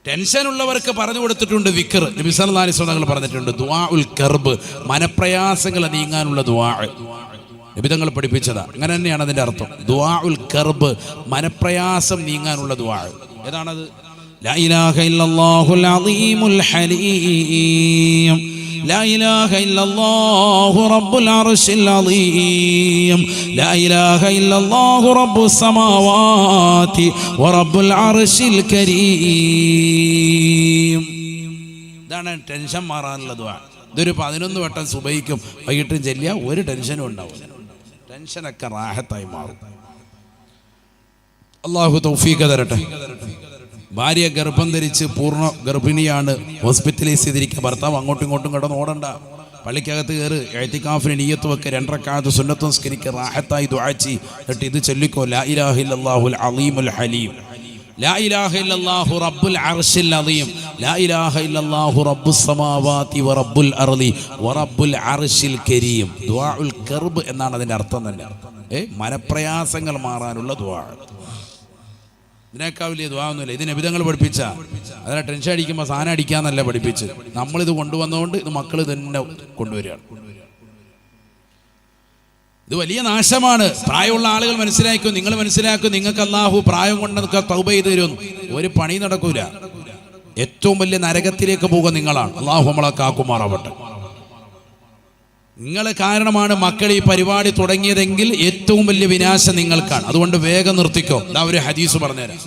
ടെൻഷനുള്ളവർക്ക് പറഞ്ഞു കൊടുത്തിട്ടുണ്ട് വിക്ർ. നബി സല്ലല്ലാഹു അലൈഹി വസല്ലം പറഞ്ഞിട്ടുണ്ട് ദുആഉൽ കർബ്, മനപ്രയാസങ്ങൾ നീങ്ങാനുള്ള ദുആ നബി തങ്ങൾ പഠിപ്പിച്ചതാ. അങ്ങനെ തന്നെയാണ് അതിന്റെ അർത്ഥം. ദുആഉൽ കർബ്, മനപ്രയാസം നീങ്ങാനുള്ള ദുആ. ഏതാണത്? ലാ ഇലാഹ ഇല്ലല്ലാഹുൽ അളീമുൽ ഹലീം, ലാ ഇലാഹ ഇല്ലല്ലാഹു റബ്ബുൽ അർശിൽ അളീം, ലാ ഇലാഹ ഇല്ലല്ലാഹു റബ്ബുസ് സമാവാതി വ റബ്ബുൽ അർശിൽ കരീം. ഇതാണ് ടെൻഷൻ മാറാനുള്ള ദുആ. ഇതൊരു 11 വട്ടം സുബഹിക്കും വൈകിട്ടും ചൊല്ലിയാൽ ഒരു ടെൻഷനും ഉണ്ടാവില്ല. ടെൻഷനൊക്കെ റാഹത്തായി മാറും. അല്ലാഹു തൗഫീഖ് തരട്ടെ. ഭാര്യ ഗർഭം ധരിച്ച് പൂർണ്ണ ഗർഭിണിയാണ്, ഹോസ്പിറ്റലൈസ് ചെയ്തിരിക്കുക. ഭർത്താവ് അങ്ങോട്ടും ഇങ്ങോട്ടും കിടന്ന് ഓടണ്ട, പള്ളിക്കകത്ത് കയറ്, ഇഅ്തികാഫിന് നിയ്യത്ത് വെക്ക്, 2 റക്അത്ത് സുന്നത്ത് നിസ്കരിക്കുക, റാഹത്തായി ദുആ ചെയ്യ്. എന്നിട്ട് ഇത് ചൊല്ലിക്കോ, ലാ ഇലാഹ ഇല്ലല്ലാഹുൽ അളീമുൽ ഹലീം, ലാ ഇലാഹ ഇല്ലല്ലാഹു റബ്ബുൽ അർശിൽ അളീം, ലാ ഇലാഹ ഇല്ലല്ലാഹു റബ്ബുസ് സമാവാതി വ റബ്ബുൽ അർളി വ റബ്ബുൽ അർശിൽ കരീം. ദുആഉൽ കർബ് എന്നാണ് അതിൻ്റെ അർത്ഥം തന്നെ. മനപ്രയാസങ്ങൾ മാറാനുള്ള ദുആ. ഇതിനേക്കാൾ വലിയ ദുആ ഒന്നുമില്ല. ഇത് നബി തങ്ങൾ പഠിപ്പിച്ച. അതിനെ ടെൻഷൻ അടിക്കുമ്പോൾ സാധനം അടിക്കാന്നല്ല പഠിപ്പിച്ച്. നമ്മളിത് കൊണ്ടുവന്നുകൊണ്ട് ഇത് മക്കൾ തന്നെ കൊണ്ടുവരികയാണ്. ഇത് വലിയ നാശമാണ്. പ്രായമുള്ള ആളുകൾ മനസ്സിലാക്കും, നിങ്ങൾ മനസ്സിലാക്കും, നിങ്ങൾക്ക് അല്ലാഹു പ്രായം കൊണ്ട് തൗബ ചെയ്ത് തരും. ഒരു പണി നടക്കൂല. ഏറ്റവും വലിയ നരകത്തിലേക്ക് പോകുക നിങ്ങളാണ്. അല്ലാഹു നമ്മളെ കാക്കുമാറാവട്ടെ. നിങ്ങൾ കാരണമാണ് മക്കൾ ഈ പരിപാടി തുടങ്ങിയതെങ്കിൽ ഏറ്റവും വലിയ വിനാശം നിങ്ങൾക്കാണ്. അതുകൊണ്ട് വേഗം നിർത്തിക്കോ. ഇതാ ഒരു ഹദീസ് പറഞ്ഞുതരാം.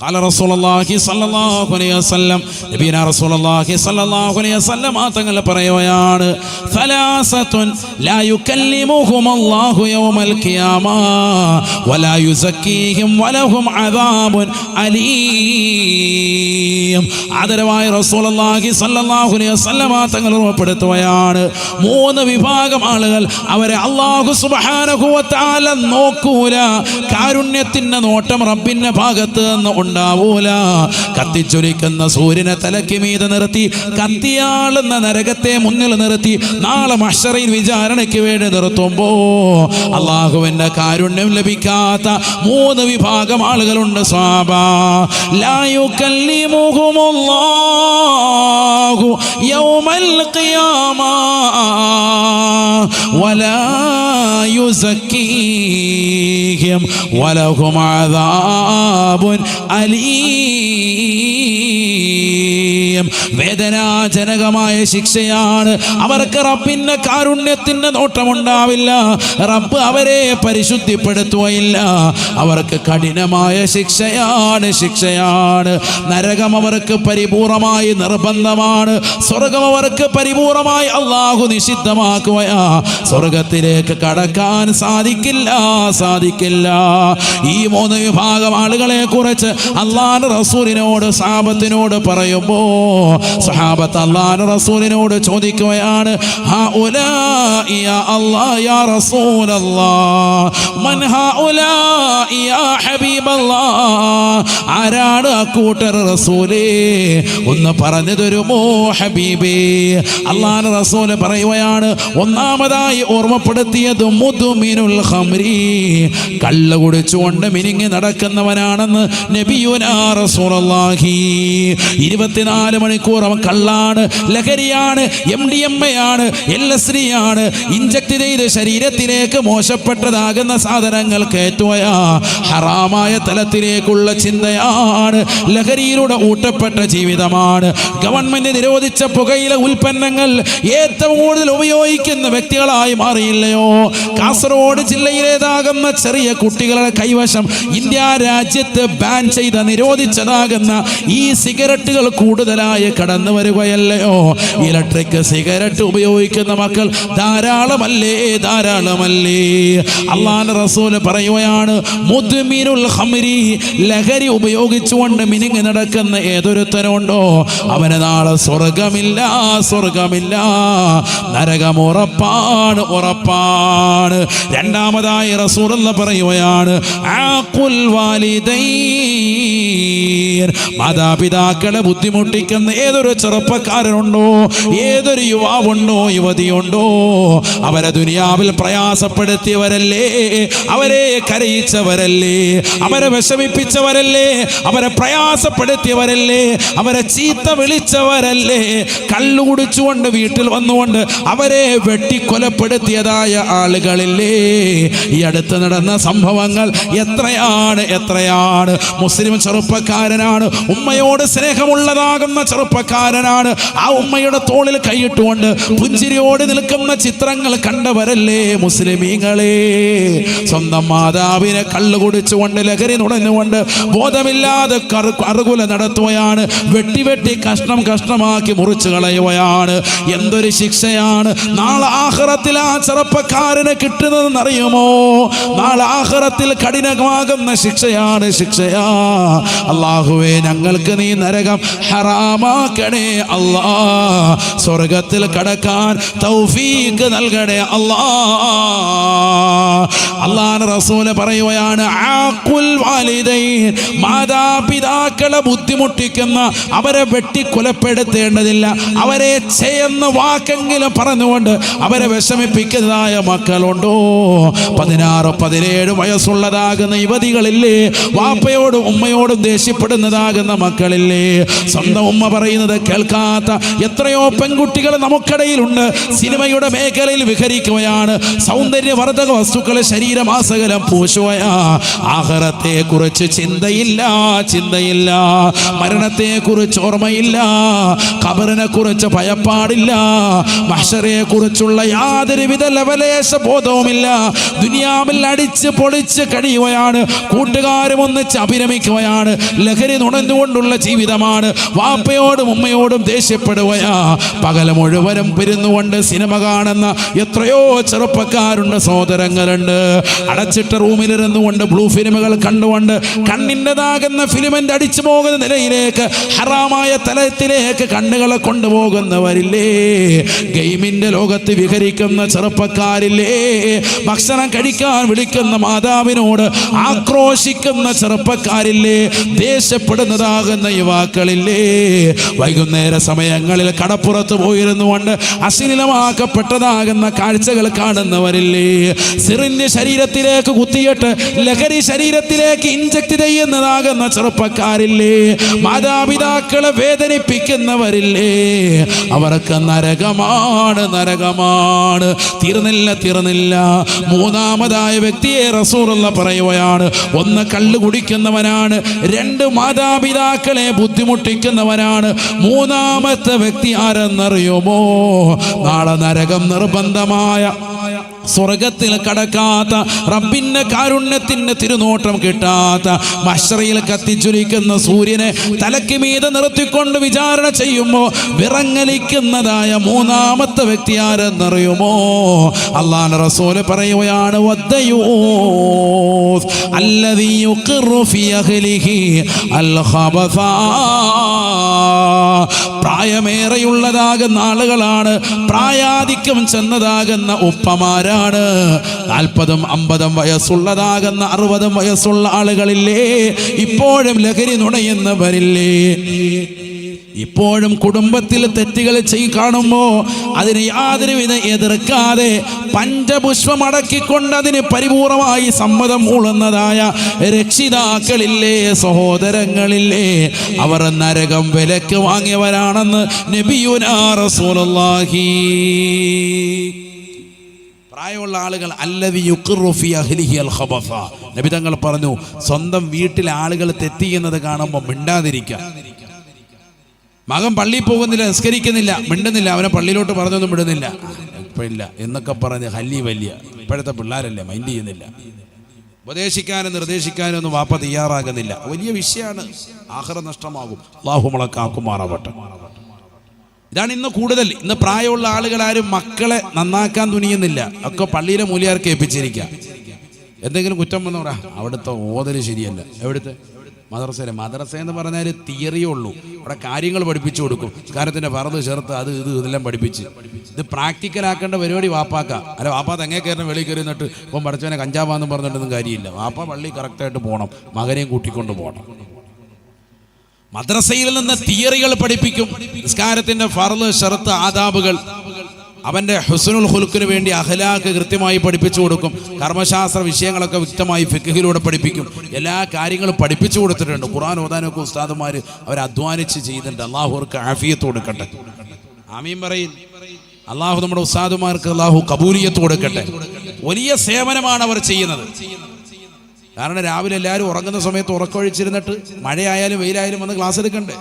قال رسول الله صلى الله عليه وسلم, നബിയനാ റസൂലുള്ളാഹി സ്വല്ലല്ലാഹു അലൈഹി വസല്ലം തങ്ങൾ പറയുകയാണ്, സലാസത്തുൻ ലാ യുകല്ലിമുഹുമുല്ലാഹു യൗമൽ ഖിയാമ വലാ യുസക്കീഹിം വലഹും അദാബുൻ അലീം. ആദരവായ റസൂലുള്ളാഹി സ്വല്ലല്ലാഹു അലൈഹി വസല്ലം തങ്ങൾ ഉറപ്പെടുത്തുകയാണ്, 3 വിഭാഗം ആളുകൾ, അവരെ അല്ലാഹു സുബ്ഹാനഹു വ തആല നോക്കൂല. കാരുണ്യത്തിന്റെ നോട്ടം റബ്ബിന്റെ ഭാഗത്ത് നിന്ന് ഉണ്ടാവൂല. കത്തിച്ചൊലിക്കുന്ന സൂര്യനെ തലയ്ക്ക് മീതെ നിർത്തി, കത്തിയാളുന്ന നരകത്തെ മുന്നിൽ നിർത്തി നാളെ മഹ്ശറിൽ വിചാരണയ്ക്ക് വേണ്ടി നിർത്തുമ്പോ അല്ലാഹുവിന്റെ കാരുണ്യം ലഭിക്കാത്ത 3 വിഭാഗം ആളുകളുണ്ട്. സ്വഹാബാ, ലാ യുകല്ലിമുഹുമുല്ലാഹു യൗമൽ ഖിയാമ വലാ യുസക്കീഹിം വലഹും അദാബുൻ അലീം. വേദനാജനകമായ ശിക്ഷയാണ്. അവർക്ക് റബ്ബിന്റെ കാരുണ്യത്തിന്റെ നോട്ടമുണ്ടാവില്ല. റബ്ബ് അവരെ പരിശുദ്ധിപ്പെടുത്തുകയില്ല. അവർക്ക് കഠിനമായ ശിക്ഷയാണ്. നരകം അവർക്ക് പരിപൂർണമായി നിർബന്ധമാണ്. സ്വർഗം അവർക്ക് പരിപൂർണമായി അല്ലാഹു നിഷിദ്ധമാക്കുകയാ. സ്വർഗത്തിലേക്ക് കടക്കാൻ സാധിക്കില്ല. ഈ 3 വിഭാഗം ആളുകളെ കുറിച്ച് അല്ലാഹുവിന്റെ റസൂലിനോട് സഹാബത്തിനോട് പറയുമ്പോ സഹാബത്ത് അല്ലാഹുവിന്റെ റസൂലിനോട് ചോദിക്കുകയാണ്, ഹൗലാഇ യാ അല്ലാഹ് യാ റസൂലല്ലാഹ്, മൻ ഹൗലാഇ യാ ഹബീബല്ലാഹ്, ആരാണ് ആ കൂട്ടർ റസൂലേ, ഒന്ന് പറഞ്ഞു തരുമോ ഹബീബേ? അല്ലാഹുവിന്റെ റസൂൽ പറയുകയാണ്, ഒന്നാമതായി ഓർമ്മപ്പെടുത്തിയത് മുദ്മിനുൽ ഖംരി, കള്ള് കുടിച്ചുകൊണ്ട് മിനിങ്ങി നടക്കുന്നവനാണെന്ന് നബിയുനാ റസൂലുള്ളാഹി. 24 മണിക്കൂർ അവൻ കള്ളാണ്, ലഹരിയാണ്, MDMA ആണ്, LSD ആണ്, ഇഞ്ചക്ട് ചെയ്ത് ശരീരത്തിലേക്ക് മോശപ്പെട്ടതാകുന്ന സാധനങ്ങൾ കയറ്റുകയാ. ഹറാമായ തലത്തിലേക്കുള്ള ചിന്തയാണ്. ലഹരിയിലൂടെ ഊട്ടപ്പെട്ട ജീവിതമാണ്. ഗവൺമെന്റ് നിരോധിച്ച പുകയില ഉൽപ്പന്നങ്ങൾ ഏറ്റവും കൂടുതൽ ഉപയോഗിക്കുന്ന വ്യക്തികളായി മാറിയില്ലയോ? കാസർഗോഡ് ജില്ലയിലേതാകുന്ന ചെറിയ കുട്ടികളുടെ കൈവശം ഇന്ത്യ രാജ്യത്ത് ബാൻ ചെയ്ത നിരോധിച്ചതാകുന്ന ഈ സിഗരറ്റുകൾ കൂടുതലായി കടന്നു വരികയല്ലയോ? ഇലക്ട്രിക് സിഗരറ്റ് ഉപയോഗിക്കുന്ന മക്കൾ ധാരാളമല്ലേ? അല്ലാഹുവിന്റെ റസൂൽ പറയുകയാണ്, മുദ്മിനുൽ ഖംരി, ലഹരി ഉപയോഗിച്ചുകൊണ്ട് മിനിങ്ങി നടക്കുന്ന ഏതൊരുത്തനുണ്ടോ അവന് നാളെ സ്വർഗമില്ല. നരകം ഉറപ്പാണ്. രണ്ടാമതായി റസൂലുള്ള പറയുകയാണ്, ആഖുൽ വാലിദൈൻ, മാതാപിതാക്കളെ ബുദ്ധിമുട്ടിക്കുന്ന ചെയ്യുന്ന ഏതൊരു ചെറുപ്പക്കാരനുണ്ടോ, ഏതൊരു യുവാവുണ്ടോ, യുവതിയുണ്ടോ, അവരെ ദുനിയാവിൽ പ്രയാസപ്പെടുത്തിയവരല്ലേ, അവരെ കരയിച്ചവരല്ലേ, അവരെ വിഷമിപ്പിച്ചവരല്ലേ, അവരെ പ്രയാസപ്പെടുത്തിയവരല്ലേ, അവരെ ചീത്ത വിളിച്ചവരല്ലേ, കള്ളു കുടിച്ചുകൊണ്ട് വീട്ടിൽ വന്നുകൊണ്ട് അവരെ വെട്ടിക്കൊലപ്പെടുത്തിയതായ ആളുകളില്ലേ. ഈ അടുത്ത് നടന്ന സംഭവങ്ങൾ എത്രയാണ്. മുസ്ലിം ചെറുപ്പക്കാരനാണ്, ഉമ്മയോട് സ്നേഹമുള്ളതാകുന്ന ചെറുപ്പക്കാരനാണ്. ആ ഉമ്മയുടെ തോളിൽ കൈയിട്ടുകൊണ്ട് പുഞ്ചിരിയോട് നിൽക്കുന്ന ചിത്രങ്ങൾ കണ്ടവരല്ലേ മുസ്ലിമീങ്ങളെ. സ്വന്തം മാതാവിനെ കള്ളു കുടിച്ചുകൊണ്ട് ലഹരി നുണഞ്ഞുകൊണ്ട് ബോധമില്ലാതെ അറുകുല നടത്തുകയാണ്, വെട്ടി കഷ്ണമാക്കി മുറിച്ചു കളയുകയാണ്. എന്തൊരു ശിക്ഷയാണ് നാളെ ആഖിറത്തിൽ ആ ചെറുപ്പക്കാരന് കിട്ടുന്നതെന്ന് അറിയുമോ? നാളെ ആഖിറത്തിൽ കഠിനമാകുന്ന ശിക്ഷയാണ്. അല്ലാഹുവേ, ഞങ്ങൾക്ക് നീ നരകം ഹറാമാക്കണേ അല്ലാ, സ്വർഗത്തിൽ കടക്കാൻ തൗഫീഖ് നൽകണേ അല്ലാ. അല്ലാഹുവിന്റെ റസൂൽ പറയുകയാണ്, ആഖുൽ വാലിദൈൻ, മാതാപിതാക്കളെ ബുദ്ധിമുട്ടിക്കുന്ന, അവരെ വെട്ടിക്കൊലപ്പെടുത്തേണ്ടതില്ല, അവരെ ചെയ്യുന്ന വാക്കെങ്കിലും പറഞ്ഞുകൊണ്ട് അവരെ വിഷമിപ്പിക്കുന്നതായ മക്കളുണ്ടോ? 16-17 വയസ്സുള്ളതാകുന്ന യുവതികളില്ലേ, വാപ്പയോടും ഉമ്മയോടും ദേഷ്യപ്പെടുന്നതാകുന്ന മക്കളില്ലേ, സ്വന്തം ഉമ്മ പറയുന്നത് കേൾക്കാത്ത എത്രയോ പെൺകുട്ടികൾ നമുക്കിടയിലുണ്ട്. സിനിമയുടെ മേഖലയിൽ വിഹരിക്കുകയാണ്, സൗന്ദര്യവർദ്ധക വസ്തുക്കളെ ശരീരമാസകലം പൂശുകയാ. ആഖിറത്തെ കുറിച്ച് ചിന്തയില്ല, മരണത്തെ കുറിച്ച് ഓർമ്മയില്ല, ഖബറിനെ കുറിച്ച് ഭയപ്പാടില്ല, മഹ്ശറയെ കുറിച്ചുള്ള യാതൊരുവിധ ലവലേശ ബോധവുമില്ല. ദുനിയാവിൽ അടിച്ച് പൊളിച്ച് കഴിയുകയാണ്, കൂട്ടുകാരും ഒന്നിച്ച് അഭിരമിക്കുകയാണ്, ലഹരി നുണഞ്ഞുകൊണ്ടുള്ള ജീവിതമാണ്. വാപ്പയോടും ഉമ്മയോടും ദേഷ്യപ്പെടുകയാ. പകൽ മുഴുവനും പിരിന്നുകൊണ്ട് സിനിമ കാണുന്ന എത്രയോ ചെറുപ്പക്കാരുണ്ട്, സഹോദരങ്ങളുണ്ട്. അടച്ചിട്ട റൂമിലിരുന്നു കൊണ്ട് ബ്ലൂ ഫിലിമുകൾ കണ്ടുകൊണ്ട് കണ്ണിൻ്റെതാകുന്ന ഫിലിമെന്റ് അടിച്ചു പോകുന്ന നിലയിലേക്ക്, ഹറാമായ തലത്തിലേക്ക് കണ്ണുകളെ കൊണ്ടുപോകുന്നവരില്ലേ. ഗെയിമിന്റെ ലോകത്ത് വിഹരിക്കുന്ന ചെറുപ്പക്കാരില്ലേ. ഭക്ഷണം കഴിക്കാൻ വിളിക്കുന്ന മാതാവിനോട് ആക്രോശിക്കുന്ന ചെറുപ്പക്കാരില്ലേ. ദേഷ്യപ്പെടുന്നതാകുന്ന യുവാക്കളില്ലേ. വൈകുന്നേര സമയങ്ങളിൽ കടപ്പുറത്ത് പോയിരുന്നുകൊണ്ട് അശ്ലീലമാക്കപ്പെട്ടതാകുന്ന കാഴ്ചകൾ കാണുന്നവരില്ലേ. സിറിഞ്ച് ശരീരത്തിലേക്ക് കുത്തിയിട്ട് ലഹരി ശരീരത്തിലേക്ക് ഇഞ്ചക്ട് ചെയ്യുന്നതാകുന്ന ചെറുപ്പക്കാരില്ലേ. മാതാപിതാക്കളെ വേദനിപ്പിക്കുന്നവരില്ലേ. അവർക്ക് നരകമാണ്. തീർന്നില്ല. മൂന്നാമതായ വ്യക്തിയെ റസൂലുള്ളാഹി പറയുകയാണ്, ഒന്ന് കള്ളു കുടിക്കുന്നവനാണ്, 2 മാതാപിതാക്കളെ ബുദ്ധിമുട്ടിക്കുന്നവനാണ്. മൂന്നാമത്തെ വ്യക്തി ആരെന്നറിയുമോ? നാളെ നരകം നിർബന്ധമായ, സ്വർഗത്തിൽ കടക്കാത്ത, റബ്ബിന്റെ കാരുണ്യത്തിന്റെ തിരുനോട്ടം കിട്ടാത്ത, മഹ്ശറയിൽ കത്തിജ്വലിക്കുന്ന സൂര്യനെ തലയ്ക്ക് മീതെ നിർത്തിക്കൊണ്ട് വിചാരണ ചെയ്യുമ്പോൾ വിറങ്ങലിക്കുന്നതായ മൂന്നാമത്തെ വ്യക്തി ആരെന്നറിയുമോ? അല്ലാഹുവിന്റെ റസൂൽ പറയുകയാണ്, വദ്ദയൂസ് അല്ലദീ യുഖിറു ഫീ അഹ്ലിഹി അൽ ഖബസ. പ്രായമേറെയുള്ളതാകുന്ന ആളുകളാണ്, പ്രായാധിക്യം ചെന്നതാകുന്ന ഉപ്പമാരാണ്. 40-50 വയസ്സുള്ളതാകുന്ന 60 വയസ്സുള്ള ആളുകളില്ലേ. ഇപ്പോഴും ലഹരി നുണയുന്നവരില്ലേ. ഇപ്പോഴും കുടുംബത്തിൽ തെറ്റുകൾ കാണുമ്പോൾ അതിന് യാതൊരുവിധ എതിർക്കാതെ പഞ്ചപുഷ്പമടക്കിക്കൊണ്ട് അതിന് പരിപൂർണമായി സമ്മതം മൂളുന്നതായ രക്ഷിതാക്കളില്ലേ, സഹോദരങ്ങളില്ലേ. അവർ നരകം വിലക്ക് വാങ്ങിയവരാണെന്ന് നബിയുനാ റസൂലുള്ളാഹി. പ്രായമുള്ള ആളുകൾ അല്ലദീ യുഖിറു ഫീ അഹ്ലിഹി അൽ ഖബസ. നബി തങ്ങൾ പറഞ്ഞു, സ്വന്തം വീട്ടിലെ ആളുകൾ തെറ്റ് ചെയ്യുന്നത് കാണുമ്പോൾ മിണ്ടാതിരിക്കുക. മകൻ പള്ളിയിൽ പോകുന്നില്ല, നിസ്കരിക്കുന്നില്ല, മിണ്ടുന്നില്ല, അവനെ പള്ളിയിലോട്ട് പറഞ്ഞൊന്നും വിടുന്നില്ല, ഇല്ല എന്നൊക്കെ പറഞ്ഞ് ഹല്ലി വലിയ. ഇപ്പോഴത്തെ പിള്ളേരല്ലേ, മൈൻഡ് ചെയ്യുന്നില്ല. ഉപദേശിക്കാനും നിർദ്ദേശിക്കാനും ഒന്നും വാപ്പ തയ്യാറാകുന്നില്ല. വലിയ വിഷയമാണ്, ആഖിറ നഷ്ടമാകും. അല്ലാഹു നമ്മളെ കാക്കുമാറാവട്ടെ. ഇതാണ് ഇന്ന് കൂടുതൽ. ഇന്ന് പ്രായമുള്ള ആളുകളാരും മക്കളെ നന്നാക്കാൻ തുനിയുന്നില്ല. ഒക്കെ പള്ളിയിലെ മൂല്യാർക്ക് ഏൽപ്പിച്ചിരിക്കുക. എന്തെങ്കിലും കുറ്റം വന്നു പറയാം, അവിടുത്തെ ഓതല് ശരിയല്ല. എവിടുത്തെ മദ്രസ എന്ന് പറഞ്ഞാൽ തിയറിയേ ഉള്ളൂ. അവിടെ കാര്യങ്ങൾ പഠിപ്പിച്ചു കൊടുക്കും. കാര്യത്തിൻ്റെ ഫർദ് ചേർത്ത് അത് ഇതെല്ലാം പഠിപ്പിച്ച്. ഇത് പ്രാക്ടിക്കലാക്കേണ്ട പരിപാടി വാപ്പാക്ക. അല്ല, വാപ്പാ തെങ്ങേ കയറുന്ന വെളി കയറി നിന്നിട്ട് ഇപ്പം പഠിച്ചവനെ കഞ്ചാവാന്നും പറഞ്ഞിട്ടൊന്നും കാര്യമില്ല. വാപ്പ പള്ളി കറക്റ്റായിട്ട് പോകണം, മകനെയും കൂട്ടിക്കൊണ്ട് പോകണം. മദ്രസയിൽ നിന്ന് തിയറികൾ പഠിപ്പിക്കും. നിസ്കാരത്തിന്റെ ഫർള്, ശർത്ത്, ആദാബുകൾ, അവന്റെ ഹുസ്നുൽ ഖുൽഖിന് വേണ്ടി അഖ്ലാഖ് കൃത്യമായി പഠിപ്പിച്ചു കൊടുക്കും. കർമ്മശാസ്ത്ര വിഷയങ്ങളൊക്കെ വ്യക്തമായി ഫിഖ്ഹിലൂടെ പഠിപ്പിക്കും. എല്ലാ കാര്യങ്ങളും പഠിപ്പിച്ചു കൊടുത്തിട്ടുണ്ട്. ഖുർആൻ ഓതാനൊക്കെ ഉസ്താദുമാർ അവർ അധ്വാനിച്ച് ചെയ്യുന്നുണ്ട്. അള്ളാഹു അവർക്ക് ആഫിയത്ത് കൊടുക്കട്ടെ. ആമീൻ പറയും. അള്ളാഹു നമ്മുടെ ഉസ്താദുമാർക്ക് അള്ളാഹു കബൂലിയത്ത് കൊടുക്കട്ടെ. വലിയ സേവനമാണ് അവർ ചെയ്യുന്നത്. കാരണം രാവിലെ എല്ലാവരും ഉറങ്ങുന്ന സമയത്ത് ഉറക്കമൊഴിച്ചിരുന്നിട്ട് മഴയായാലും വെയിലായാലും വന്ന് ക്ലാസ് എടുക്കണ്ടേ.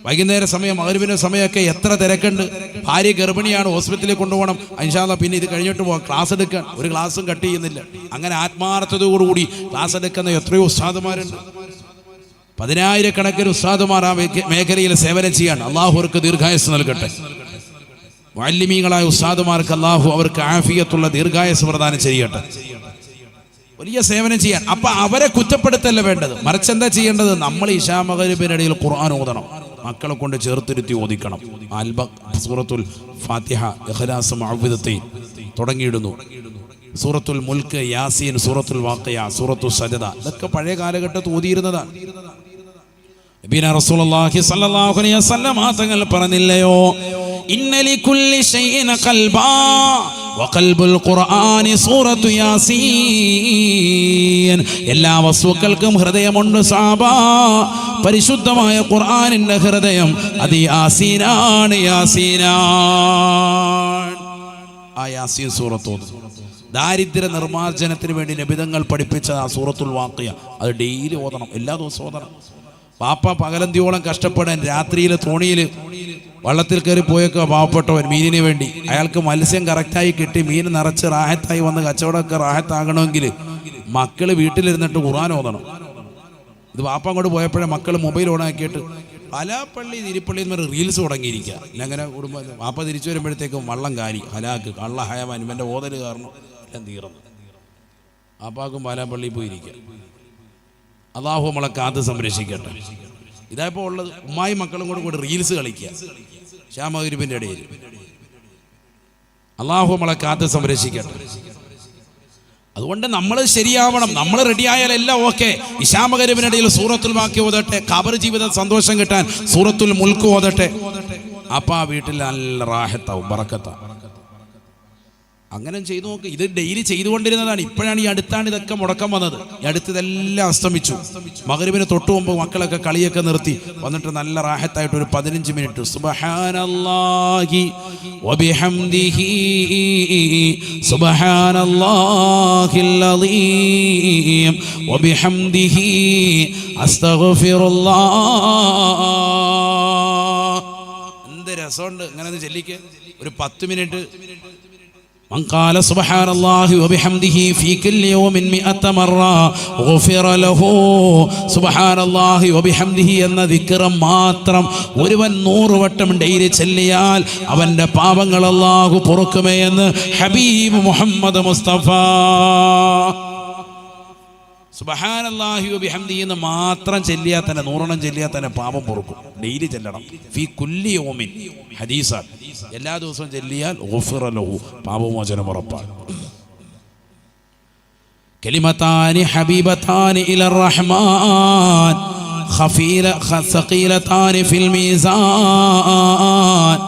വൈകുന്നേര സമയം, മഗ്‌രിബിന്റെ സമയമൊക്കെ എത്ര തിരക്കുണ്ട്. ഭാര്യ ഗർഭിണിയാണ്, ഹോസ്പിറ്റലിൽ കൊണ്ടുപോകണം. ഇൻഷാ അല്ലാഹ് പിന്നെ ഇത് കഴിഞ്ഞിട്ട് പോകാം. ക്ലാസ് എടുക്കാൻ ഒരു ക്ലാസ്സും കട്ട് ചെയ്യുന്നില്ല. അങ്ങനെ ആത്മാർത്ഥതയോടുകൂടി ക്ലാസ് എടുക്കുന്ന എത്രയോ ഉസ്താദുമാരുണ്ട്. 10,000-കണക്കിന് ഉസ്താദുമാർ ആ മേഖലയിൽ സേവനം ചെയ്യാണ്. അള്ളാഹു അവർക്ക് ദീർഘായുസ് നൽകട്ടെ. മുഅല്ലിമീങ്ങളായ ഉസ്താദുമാർക്ക് അള്ളാഹു അവർക്ക് ആഫിയത്തുള്ള ദീർഘായുസ് പ്രദാനം ചെയ്യട്ടെ. വലിയ സേവനം ചെയ്യാൻ. അപ്പൊ അവരെ കുറ്റപ്പെടുത്തല്ല വേണ്ടത്, മറിച്ച് എന്താ ചെയ്യേണ്ടത്? നമ്മൾ ഇശാ മഗ്‌രിബിനിടയിൽ ഖുർആൻ ഓതണം. മക്കളെ കൊണ്ട് ചേർത്തിരുത്തി ഓദിക്കണം. സൂറത്തുൽ ഫാത്തിഹ, ഇഖ്ലാസ്, മുഅവ്വിദത്തൈൻ തുടങ്ങിയിടുന്നു. സൂറത്തുൽ മുൽക്ക്, യാസീൻ, സൂറത്തുൽ വാഖിയ, സൂറത്തുൽ സജദ, ഇതൊക്കെ പഴയ കാലഘട്ടത്തിൽ ഓതിയിരുന്നതാണ്. നബിന റസൂലുള്ളാഹി സ്വല്ലല്ലാഹു അലൈഹി വസല്ലം തങ്ങൾ പറഞ്ഞില്ലയോ, ഇന്ന ലികുല്ലി ശൈഇൻ ഖൽബാ വഖൽബുൽ ഖുർആനി സൂറത്തു യാസീൻ. എല്ലാ വസ്തുക്കൾക്കും ഹൃദയമുണ്ട് സഹാബാ. പരിശുദ്ധമായ ഖുർആനിന്റെ ഹൃദയം അത് യാസീനാണ്. ആ യാസീൻ സൂറത്ത് ദാരിദ്ര്യ നിർമ്മാർജ്ജനത്തിന് വേണ്ടി നബിതങ്ങൾ പഠിപ്പിച്ച ആ സൂറത്തുൽ വാഖിയ അത് ഡെയിലി ഓതണം. എല്ലാ ദിവസവും ഓതണം. പാപ്പ പകലന്തിയോളം കഷ്ടപ്പെടാൻ രാത്രിയിൽ തോണിയിൽ വള്ളത്തിൽ കയറി പോയൊക്കെ പാവപ്പെട്ടവൻ മീനിന് വേണ്ടി, അയാൾക്ക് മത്സ്യം കറക്റ്റായി കിട്ടി, മീൻ നിറച്ച് റാഹത്തായി വന്ന് കച്ചവടമൊക്കെ റാഹത്താകണമെങ്കിൽ മക്കൾ വീട്ടിലിരുന്നിട്ട് ഖുർആൻ ഓതണം. ഇത് വാപ്പ അങ്ങോട്ട് പോയപ്പോഴേ മക്കൾ മൊബൈൽ ഓണാക്കിയിട്ട് പലാപ്പള്ളി തിരുപ്പള്ളിയിൽ നിന്ന് റീൽസ് തുടങ്ങിയിരിക്കുക. അങ്ങനെ കുടുംബം വാപ്പ തിരിച്ചു വരുമ്പോഴത്തേക്കും വള്ളം കാലി, ഹലാക്ക്, കള്ള ഹയമാൻ, ഇവൻ്റെ ഓതൽ കാരണം എല്ലാം തീർന്നു. വാപ്പാക്കും പലാപ്പള്ളിയിൽ പോയിരിക്കുക. അള്ളാഹു നമ്മളെ കാത്ത് സംരക്ഷിക്കട്ടെ. ഇതായപ്പോൾ ഉള്ളത് ഉമ്മായും മക്കളും കൂടെ റീൽസ് കളിക്കുക ഇശാ മഗ്‌രിബിന്റെ ഇടയിൽ. അള്ളാഹു നമ്മളെ കാത്ത് സംരക്ഷിക്കട്ടെ. അതുകൊണ്ട് നമ്മൾ ശരിയാവണം. നമ്മൾ റെഡിയായാൽ എല്ലാം ഓക്കെ. ഇശാ മഗ്‌രിബിന്റെ ഇടയിൽ സൂറത്തുൽ വാഖിയ ഓതട്ടെ. ഖബർ ജീവിതം സന്തോഷം കിട്ടാൻ സൂറത്തുൽ മുൽക്ക് ഓതട്ടെ. അപ്പം ആ വീട്ടിൽ നല്ല റാഹത്താവും, ബറക്കത്താവും. അങ്ങനെ ചെയ്തു നോക്ക്. ഇത് ഡെയിലി ചെയ്തുകൊണ്ടിരുന്നതാണ്. ഇപ്പോഴാണ് ഈ അടുത്താണ് ഇതൊക്കെ മുടക്കം വന്നത്. ഈ അടുത്ത് ഇതെല്ലാം അസ്തമിച്ചു. മഗ്‌രിബിന് തൊട്ട് മുമ്പ് മക്കളൊക്കെ കളിയൊക്കെ നിർത്തി വന്നിട്ട് നല്ല റാഹത്തായിട്ട് ഒരു 15 മിനിറ്റ് സുബ്ഹാനല്ലാഹി വബിഹംദിഹി സുബ്ഹാനല്ലാഹിൽ അളീം വബിഹംദിഹി അസ്തഗ്ഫിറുല്ലാഹ്. എന്ത് രസമുണ്ട് ഇങ്ങനെ ചൊല്ലിക്ക് ഒരു 10 മിനിറ്റ്. من قال سبحان الله وبحمده في كل يوم 100 مرة غفر له. سبحان الله وبحمده എന്ന ദിക്ർ മാത്രം ഒരുവൻ 100 വട്ടം ഡെയിലി ചൊല്ലിയാൽ അവന്റെ പാപങ്ങൾ അല്ലാഹു പൊറുക്കുമേ എന്ന് ഹബീബ് മുഹമ്മദ് മുസ്തഫ. സുബ്ഹാനല്ലാഹി വബിഹംദിഹി എന്ന് മാത്രം ചൊല്ലിയാൽ തന്നെ 100 ചൊല്ലിയാൽ തന്നെ പാപം പൊറുക്കും. ഡെയിലി ചൊല്ലണം. ഫീ കുല്ലി യൗമിൻ ഹദീസാണ്. എല്ലാ ദിവസവും ചൊല്ലിയാൽ ഗുഫിറ ലഹു, പാപമോചനം ഉറപ്പാണ്. കലിമതാനി ഹബീബതാനി ഇലർ റഹ്മാൻ സഖീലതാനി ഫിൽ മീസാൻ.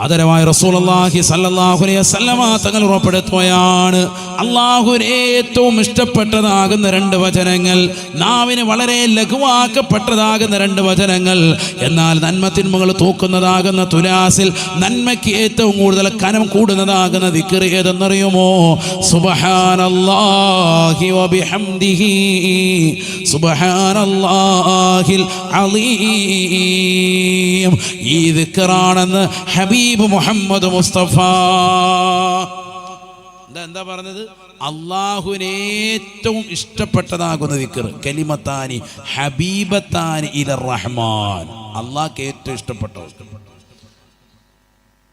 ആദരവായ റസൂലുള്ളാഹി സ്വല്ലല്ലാഹു അലൈഹി വസല്ലമ തങ്ങൾ ഉറപ്പെടുത്തുകയാണ്, അല്ലാഹുവിന് ഏറ്റവും ഇഷ്ടപ്പെട്ടതാകുന്ന 2 വചനങ്ങൾ, നാവിന് വളരെ ലഘുവാക്കപ്പെട്ടതാകുന്ന 2 വചനങ്ങൾ, എന്നാൽ നന്മത്തിന്മകൾ തൂക്കുന്നതാകുന്ന തുലാസിൽ നന്മയ്ക്ക് ഏറ്റവും കൂടുതൽ കനം കൂടുന്നതാകുന്ന ദിക്ർ ഏതെന്നറിയുമോ? സുബ്ഹാനല്ലാഹി വബിഹംദിഹി സുബ്ഹാനല്ലാഹിൽ അളീം. ഈ ദിക്റാണെന്ന് ഹബീബ് മുഹമ്മദ് മുസ്തഫ. എന്താ പറഞ്ഞത്? അള്ളാഹുവിന് ഏറ്റവും ഇഷ്ടപ്പെട്ടതാകുന്ന ദിക്ർ കലിമത്താനി ഹബീബത്താനി ഇലർ റഹ്മാൻ, അള്ളാഹ്ക്ക് ഏറ്റവും ഇഷ്ടപ്പെട്ടത്.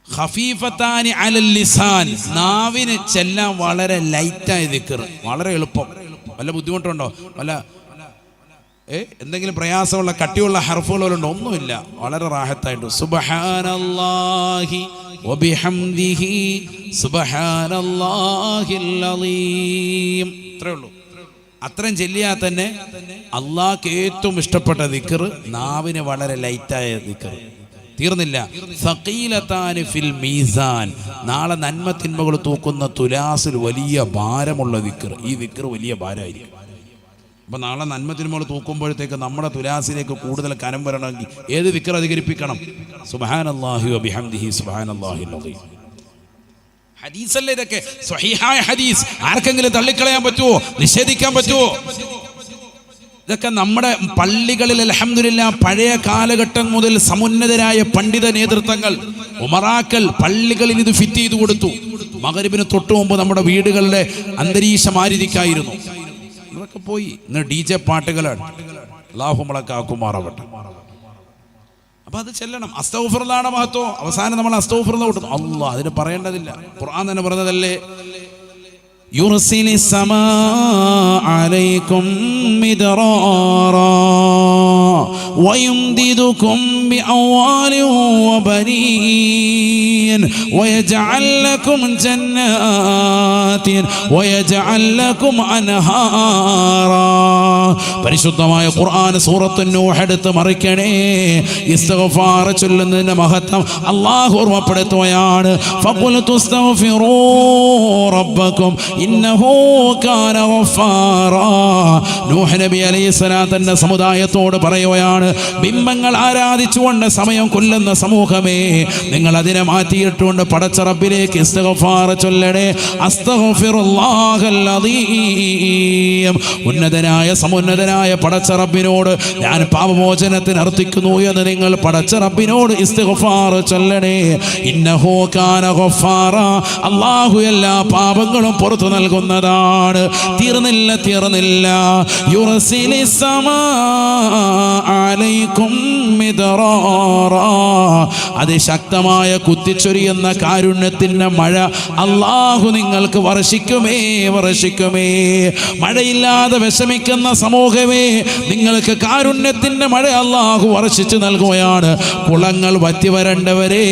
ഖഫീഫത്താനി അലൽ ലിസാൻ, നാവിന് ചെല്ലാൻ വളരെ ലൈറ്റായ ദിക്ർ, വളരെ എളുപ്പം. വല്ല ബുദ്ധിമുട്ടുണ്ടോ? വല്ല എന്തെങ്കിലും പ്രയാസമുള്ള കട്ടിയുള്ള ഹർഫുകളുണ്ടോ? ഒന്നുമില്ല, വളരെ റാഹത്തായിട്ട്. സുബ്ഹാനല്ലാഹി വബിഹംദിഹി സുബ്ഹാനല്ലാഹിൽ അളീം. ഇത്രേ ഉള്ളൂ. അത്രയും ചെല്ലിയാൽ തന്നെ അള്ളാഹ്ക്ക് ഏറ്റവും ഇഷ്ടപ്പെട്ട ദിക്ർ നാവിന് വളരെ ലൈറ്റായ ദിക്ർ. തീർന്നില്ല. സഖീലതാനി ഫിൽ മീസാൻ, നാളെ നന്മ തിന്മകൾ തൂക്കുന്ന തുലാസിൽ വലിയ ഭാരമുള്ള ദിക്ർ. ഈ ദിക്ർ വലിയ ഭാരമായിരിക്കും. അപ്പം നാളെ നന്മ തിന്മകൾ തൂക്കുമ്പോഴത്തേക്ക് നമ്മുടെ തുലാസിലേക്ക് കൂടുതൽ കനം വരണമെങ്കിൽ ഏത് ദിക്ർ അധികരിപ്പിക്കണം? സുബ്ഹാനല്ലാഹി വബിഹംദിഹി സുബ്ഹാനല്ലാഹിൽ അദീം. ഹദീസല്ലേ ഇതൊക്കെ, സ്വഹീഹായ ഹദീസ്. ആർക്കെങ്കിലും തള്ളിക്കളയാൻ പറ്റുമോ? നിഷേധിക്കാൻ പറ്റുമോ? ഇതൊക്കെ നമ്മുടെ പള്ളികളിൽ അൽഹംദുലില്ലാ പഴയ കാലഘട്ടം മുതൽ സമുന്നതരായ പണ്ഡിത നേതൃത്വങ്ങൾ, ഉമറാക്കൾ പള്ളികളിൽ ഇത് ഫിറ്റ് ചെയ്തു കൊടുത്തു. മഗ്‌രിബിന് തൊട്ടു മുമ്പ് നമ്മുടെ വീടുകളുടെ അന്തരീക്ഷം ആയിരിക്കായിരുന്നു. ഇതൊക്കെ പോയി. ഇന്ന് DJ പാട്ടുകളാണ്. അല്ലാഹു നമ്മളെ കാക്കുമാറാവട്ടെ. അപ്പൊ അത് ചെല്ലണം. അസ്തഗ്ഫിറുല്ലാഹ് മഹത്വം. അവസാനം നമ്മൾ അസ്തഗ്ഫിറുല്ലാഹ് കൊടുത്തു. അല്ലാഹ് അതിന് പറയേണ്ടതില്ല. ഖുർആൻ തന്നെ പറഞ്ഞതല്ലേ, യുർസിലിസ് സമാ അലൈക്കും മിദ്റാറാ വയുംദിദുകും ബിഅംവാലിൻ വബനീൻ വയജഅൽ ലക്കും ജന്നാത്തിൻ വയജഅൽ ലക്കും അൻഹാറാ. പരിശുദ്ധമായ ഖുർആൻ സൂറത്തു നൂഹ് എടുത്ത് മറിക്കണേ. ഇസ്തിഗ്ഫാർ ചൊല്ലുന്നതിന്റെ മഹത്വം അല്ലാഹു ഓർമ്മപ്പെടുത്തുകയാണ്. ഫഖുൽതു ഇസ്തഗ്ഫിറൂ റബ്ബക്കും ഇന്നഹു കാന ഗഫാറാ. നൂഹ് നബി അലൈഹിസ്സലാത്തിന്റെ സമുദായത്തോട് പറയുകയാണ്, ബിംബങ്ങൾ ആരാധിച്ചുകൊണ്ട് സമയം കൊല്ലുന്ന സമൂഹമേ, നിങ്ങൾ അതിനെ മാറ്റിയിട്ടുകൊണ്ട് പടച്ച റബ്ബിലേക്ക് ഇസ്തിഗ്ഫാർ ചൊല്ലണേ. അസ്തഗ്ഫിറുല്ലാഹൽ അദീം. ഉന്നതനായ സമുന്നതനായ പടച്ച റബ്ബിനോട് ഞാൻ പാപമോചനത്തിന് അർത്ഥിക്കുന്നു എന്ന് നിങ്ങൾ പടച്ച റബ്ബിനോട് ഇസ്തിഗ്ഫാർ ചൊല്ലണേ. ഇന്നഹു കാന ഗഫാറാ. അല്ലാഹു എല്ലാ പാപങ്ങളും പുറത്തു നൽകുന്നതാണ്. തീർന്നില്ല. യുർസിലിസ് സമാ അലൈക്കും മിദ്റാറാ. അതിശക്തമായ കുത്തിച്ചൊരിയുന്ന കാരുണ്യത്തിന്റെ മഴ അല്ലാഹു നിങ്ങൾക്ക് വർഷിക്കുമേ. മഴയില്ലാതെ വിഷമിക്കുന്ന സമൂഹമേ, നിങ്ങൾക്ക് കാരുണ്യത്തിന്റെ മഴ അല്ലാഹു വർഷിച്ചു നൽകുകയാണ്. കുളങ്ങൾ വറ്റി വരണ്ടവരെ,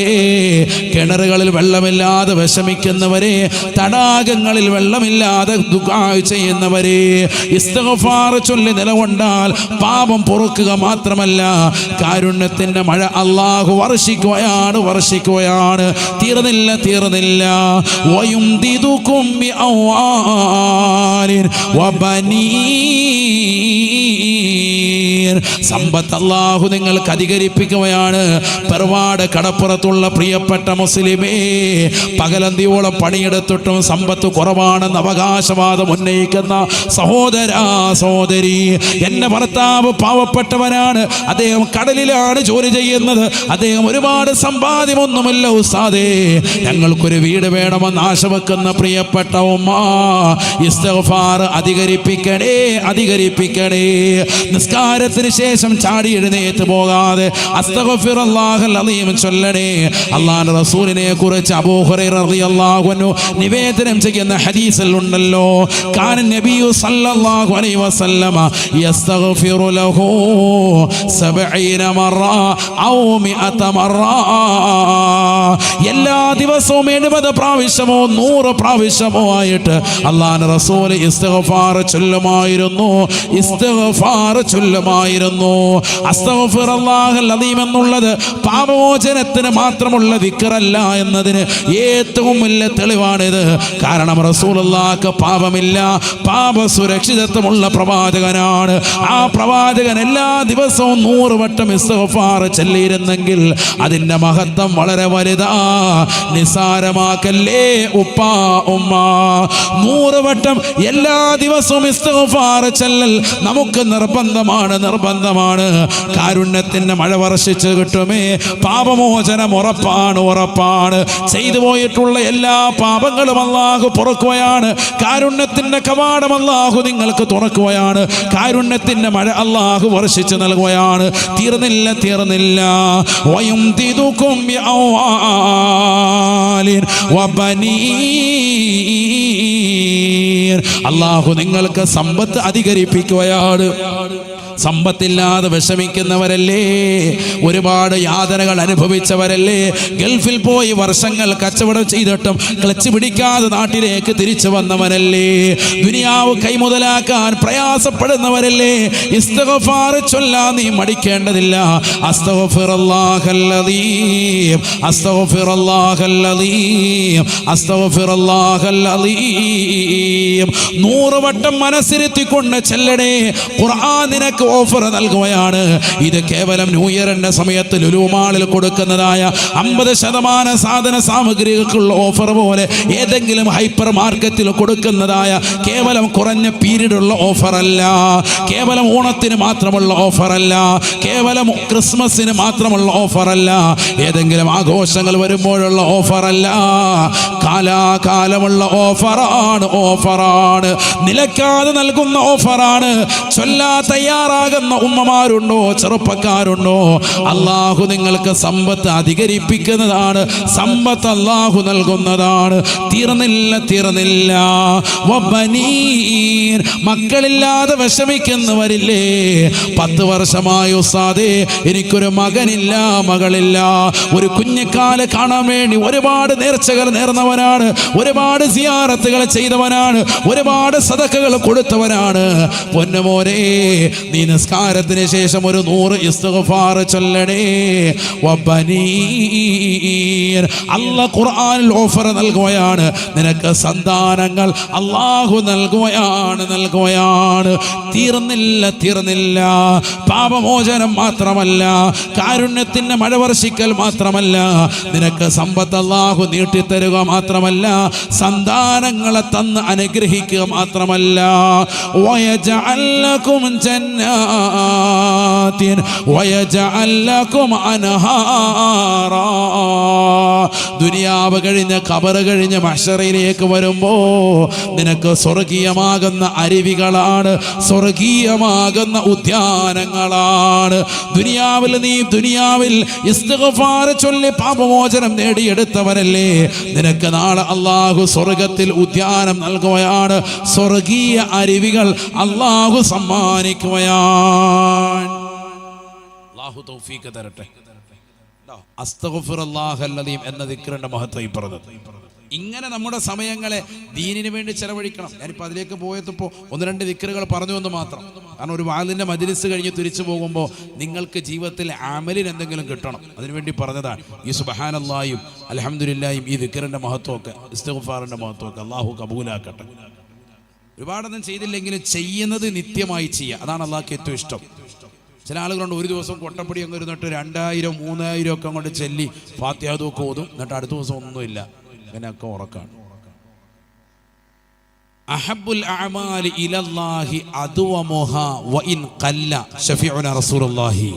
കിണറുകളിൽ വെള്ളമില്ലാതെ വിഷമിക്കുന്നവരെ, തടാകങ്ങളിൽ വെള്ളമില്ലാതെ ദുആ ചെയ്യുന്നവരെ, ഇസ്തിഗ്ഫാർ ചൊല്ലി നിലകൊണ്ടാൽ പാപം പൊറുക്കുക മാത്രമല്ല, കാരുണ്യത്തിന്റെ മഴ അല്ലാഹു വർഷിക്കുകയാണ്. തീർന്നില്ല. വയുംദിദുകും ബിഅംവാലിൻ വബനീൻ. സമ്പത്ത് അല്ലാഹു നിങ്ങൾക്ക് അധികരിപ്പിക്കുകയാണ്. പെർവാട് കടപ്പുറത്തുള്ള പ്രിയപ്പെട്ട മുസ്ലിമേ, പകലന്തിയോളം പണിയെടുത്തിട്ടും സമ്പത്ത് കുറവാണെന്ന് അവകാശവാദം ഉന്നയിക്കുന്ന സഹോദരി, എന്റെ ഭർത്താവ് പാവപ്പെട്ടവനാണ്, അദ്ദേഹം കടലിലാണ് ജോലി ചെയ്യുന്നത്, അദ്ദേഹം ഒരുപാട് സമ്പാദ്യമൊന്നുമില്ല ഉസ്താദേ, ഞങ്ങൾക്കൊരു വീട് വേണമെന്ന് ആശ വെക്കുന്ന പ്രിയപ്പെട്ട ഉമ്മ, ഇസ്തിഗ്ഫാർ അധികരിപ്പിക്കണേ. നിസ്കാരത്തിന് ശേഷം ചാടി എഴുന്നേറ്റ് പോകാതെ അസ്തഗ്ഫിറുല്ലാഹൽ അദീം ചൊല്ലണേ. അല്ലാഹുവിന്റെ റസൂലിനെ കുറിച്ച് അബൂ ഹുറൈറ റളിയല്ലാഹു അൻഹു നിവേദനം ചെയ്യുന്ന ഹദീസിൽ ഉണ്ടല്ലോ, കാന നബിയു സല്ലല്ലാഹു അലൈഹി വസല്ലമ യസ്തഗ്ഫിറു ലഹു 70 മറ ഔ 100 മറ. എല്ലാ ദിവസവും 70 പ്രാവശ്യമോ 100 പ്രാവശ്യമോ ആയിട്ട് അല്ലാഹുവിന്റെ റസൂൽ ഇസ്തിഗ്ഫാർ ചൊല്ലുമായിരുന്നു. അസ്തഗ്ഫിറുല്ലാഹൽ അദീം എന്നുള്ളത് പാപമോചനത്തിന് മാത്രമുള്ള ദിക്റല്ല എന്നതിന് ഏറ്റവും വലിയ തെളിവാണിത്. കാരണം റസൂലുള്ളാഹിക്ക് പാപമില്ല, പാപ സുരക്ഷിതത്വമുള്ള പ്രവാചകനാണ്. ആ പ്രവാചകൻ എല്ലാ ദിവസവും 100 വട്ടം ഇസ്തിഗ്ഫാർ ചൊല്ലിയിരുന്നെങ്കിൽ അതിന്റെ മഹത്വം വളരെ വലുതാ. നിസാരമാക്കല്ലേ ഉമ്മ. 100 വട്ടം എല്ലാ ദിവസവും ഇസ്തിഗ്ഫാർ ചൊല്ലൽ നമുക്ക് നിർബന്ധമാണ്. കാരുണ്യത്തിന്റെ മഴ വർഷിച്ച് കിട്ടുമേ. പാപമോചനം ഉറപ്പാണ്. ചെയ്തു പോയിട്ടുള്ള എല്ലാ പാപങ്ങളും അല്ലാഹു പൊറുക്കുകയാണ്. കാരുണ്യത്തിന്റെ കവാടം അല്ലാഹു നിങ്ങൾക്ക് തുറക്കുകയാണ്. കാരുണ്യത്തിന്റെ മഴ അല്ലാഹു വർഷിച്ച് നൽകുകയാണ്. തീർന്നില്ല. വയുംദിദുകും ബിഅംവാലിൻ വബനീൻ. അല്ലാഹു നിങ്ങൾക്ക് സമ്പത്ത് അധികരിപ്പിക്കുകയാണ്. സമ്പത്തില്ലാതെ വിഷമിക്കുന്നവരല്ലേ, ഒരുപാട് യാതനകൾ അനുഭവിച്ചവരല്ലേ, ഗൾഫിൽ പോയി വർഷങ്ങൾ കച്ചവടം ചെയ്തിട്ടും ക്ലച്ച് പിടിക്കാതെ നാട്ടിലേക്ക് തിരിച്ചു വന്നവരല്ലേ, ദുനിയാവ് കൈമുതലാക്കാൻ പ്രയാസപ്പെടുന്നവരല്ലേ. ഇസ്തിഗ്ഫാർ ചൊല്ലാൻ നീ മടിക്കേണ്ടതില്ല. അസ്തഗ്ഫിറുല്ലാഹല്ലദീം, അസ്തഗ്ഫിറുല്ലാഹല്ലദീം, അസ്തഗ്ഫിറുല്ലാഹല്ലദീം 100 വട്ടം മനസ്സിരുത്തിക്കൊണ്ട് ചെല്ലണേ. ഖുർആൻ നിനക്ക് ഓഫർ നൽകുകയാണ്. ഇത് കേവലം ന്യൂ ഇയറിന്റെ സമയത്ത് ലുലു മാളിൽ കൊടുക്കുന്നതായ 50% സാധന സാമഗ്രികൾക്കുള്ള ഓഫർ പോലെ ഏതെങ്കിലും ഹൈപ്പർ മാർക്കറ്റിൽ കൊടുക്കുന്നതായ കേവലം കുറഞ്ഞ പീരീഡുള്ള ഓഫറല്ല, കേവലം ഓണത്തിന് മാത്രമുള്ള ഓഫറല്ല, കേവലം ക്രിസ്മസിന് മാത്രമുള്ള ഓഫറല്ല, ഏതെങ്കിലും ആഘോഷങ്ങൾ വരുമ്പോഴുള്ള ഓഫറല്ല, കാലാകാലമുള്ള ഓഫറാണ്. ഓഫറാണ്, നിലക്കാതെ നൽകുന്ന ഓഫറാണ്. ചൊല്ലാ തയ്യാറാകുന്ന ഉമ്മമാരുണ്ടോ, ചെറുപ്പക്കാരുണ്ടോ? അള്ളാഹു നിങ്ങൾക്ക് സമ്പത്ത് അധികരിപ്പിക്കുന്നതാണ്, സമ്പത്ത് അള്ളാഹു നൽകുന്നതാണ്. തീർന്നില്ല, തീർന്നില്ല. വബനീൻ, മക്കളില്ലാതെ വിഷമിക്കുന്നവരില്ലേ? 10 വർഷമായി ഉസ്താദേ എനിക്കൊരു മകനില്ല, മകളില്ല. ഒരു കുഞ്ഞിക്കാല് കാണാൻ വേണ്ടി ഒരുപാട് നേർച്ചകൾ നേർന്നവനാണ്, ഒരുപാട് സിയാറത്തുകൾ ചെയ്തവനാണ്, ഒരുപാട് സദഖകൾ കൊടുത്തവനാണ്. പൊന്നുമോനെ, നീ നിസ്കാരത്തിന് ശേഷം ഒരു 100 ഇസ്തിഗ്ഫാർ ചൊല്ലണേ. വബനീൻ, അല്ലാഹ് ഖുർആനിൽ ഓഫർ നൽകുകയാണ്. നിനക്ക് സന്താനങ്ങൾ അല്ലാഹു നൽകുകയാണ്. തീർന്നില്ല, തീർന്നില്ല. പാപമോചനം മാത്രമല്ല, കാരുണ്യത്തിന്റെ മഴ വർഷിക്കൽ മാത്രമല്ല, നിനക്ക് സമ്പത്ത് അല്ലാഹു നീട്ടിത്തരുക മാത്രമല്ല, സന്താനങ്ങളെ തന്ന് അനുഗ്രഹിക്കുക മാത്രമല്ല. വയജഅൽ ലക്കും ജന്നാത്തിൻ വയജഅൽ ലക്കും അൻഹാറാ. ദുനിയാവ് കഴിഞ്ഞ് ഖബർ കഴിഞ്ഞ് മഹ്ശറിലേക്ക് വരുമ്പോ നിനക്ക് സ്വർഗീയമാകുന്ന അരുവികളാണ്, സ്വർഗീയമാകുന്ന ഉദ്യാനങ്ങളാണ്. ദുനിയാവിൽ ഇസ്തിഗ്ഫാർ ചൊല്ലി പാപമോചനം നേടിയെടുത്തവരല്ലേ? നിനക്ക് നാളെ അല്ലാഹു സ്വർഗത്തിൽ ഉദ്യാനം നൽകുകയാണ്, സ്വർഗീയ അരുവികൾ അല്ലാഹു സമ്മാനിക്കുകയാണ്. അല്ലാഹു തൗഫീഖ് തരട്ടെ. അസ്തഗ്ഫിറുല്ലാഹല്ലദീം എന്ന ദിക്റിന്റെ മഹത്വം ഈ പറഞ്ഞത്. ഇങ്ങനെ നമ്മുടെ സമയങ്ങളെ ദീനിന് വേണ്ടി ചെലവഴിക്കണം. ഞാനിപ്പോൾ അതിലേക്ക് പോയപ്പോൾ 1-2 ദിക്റുകൾ പറഞ്ഞു എന്ന് മാത്രം. കാരണം ഒരു വാലിൻ്റെ മജ്‌ലിസ് കഴിഞ്ഞ് തിരിച്ചു പോകുമ്പോൾ നിങ്ങൾക്ക് ജീവിതത്തിൽ അമലിന് എന്തെങ്കിലും കിട്ടണം, അതിനുവേണ്ടി പറഞ്ഞതാണ്. ഈ സുബ്ഹാനല്ലാഹും അൽഹംദുലില്ലാഹും ഈ ദിക്റിന്റെ മഹത്വമൊക്കെ, ഇസ്തിഗ്ഫാറിന്റെ മഹത്വമൊക്കെ അല്ലാഹു കബൂലാക്കട്ടെ. ഒരുപാടൊന്നും ചെയ്തില്ലെങ്കിലും ചെയ്യുന്നത് നിത്യമായി ചെയ്യുക, അതാണ് അല്ലാഹുക്ക് ഏറ്റവും ഇഷ്ടം. ചില ആളുകളുണ്ട്, ഒരു ദിവസം കൊട്ടപ്പടി അങ്ങ് ഇരുന്നിട്ട് 2000-3000 ഒക്കെ അങ്ങോട്ട് ചെല്ലി ഫാത്തിഹയൊക്കെ ഓതും, എന്നിട്ട് അടുത്ത ദിവസം ഒന്നുമില്ല, അങ്ങനെയൊക്കെ ഉറക്കാണ്. അഹബ്ബുൽ അഅമാലി ഇലല്ലാഹി അദ്വമുഹാ വഇൻ ഖല്ല ശഫീഉനാ റസൂലുള്ളാഹി.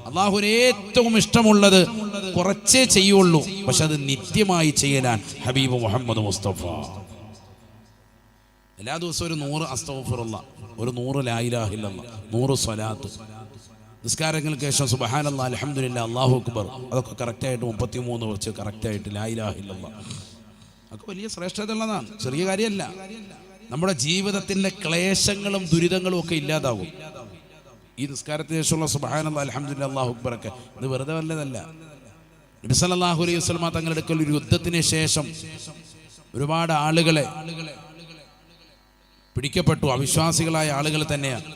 അല്ലാഹുവിന് ഏറ്റവും ഇഷ്ടമുള്ളത് കുറച്ചേ ചെയ്യുള്ളൂ, പക്ഷെ അത് നിത്യമായി ചെയ്യലാൻ ഹബീബ് മുഹമ്മദ് മുസ്തഫ. എല്ലാ ദിവസവും ഒരു 100 അസ്തഗ്ഫിറുല്ലാഹ്, ഒരു 100 ലാ ഇലാഹ ഇല്ലല്ലാഹ്, 100 സ്വലാത്ത്. നിസ്കാരങ്ങൾക്ക് ശേഷം സുബ്ഹാനല്ലാഹ് അൽഹംദുലില്ലാഹ് അല്ലാഹു അക്ബർ, അതൊക്കെ കറക്റ്റായിട്ട് 33 വെച്ച് കറക്റ്റായിട്ട് ലാ ഇലാഹ ഇല്ലല്ലാഹ്, അതൊക്കെ വലിയ ശ്രേഷ്ഠതയുള്ളതാണ്, ചെറിയ കാര്യമല്ല. നമ്മുടെ ജീവിതത്തിൻ്റെ ക്ലേശങ്ങളും ദുരിതങ്ങളും ഒക്കെ ഇല്ലാതാവും ഈ നിസ്കാരത്തിന് ശേഷമുള്ള സുബ്ഹാനല്ലാഹ് അൽഹംദുലില്ലാഹ് അല്ലാഹു അക്ബർ ഒക്കെ. ഇത് വെറുതെ വല്ലതല്ല. നബി സല്ലല്ലാഹു അലൈഹി വസല്ലം തങ്ങളുടെ അടുക്കൽ ഒരു യുദ്ധത്തിന് ശേഷം ഒരുപാട് ആളുകളെ പിടിക്കപ്പെട്ടു, അവിശ്വാസികളായ ആളുകൾ തന്നെയാണ്.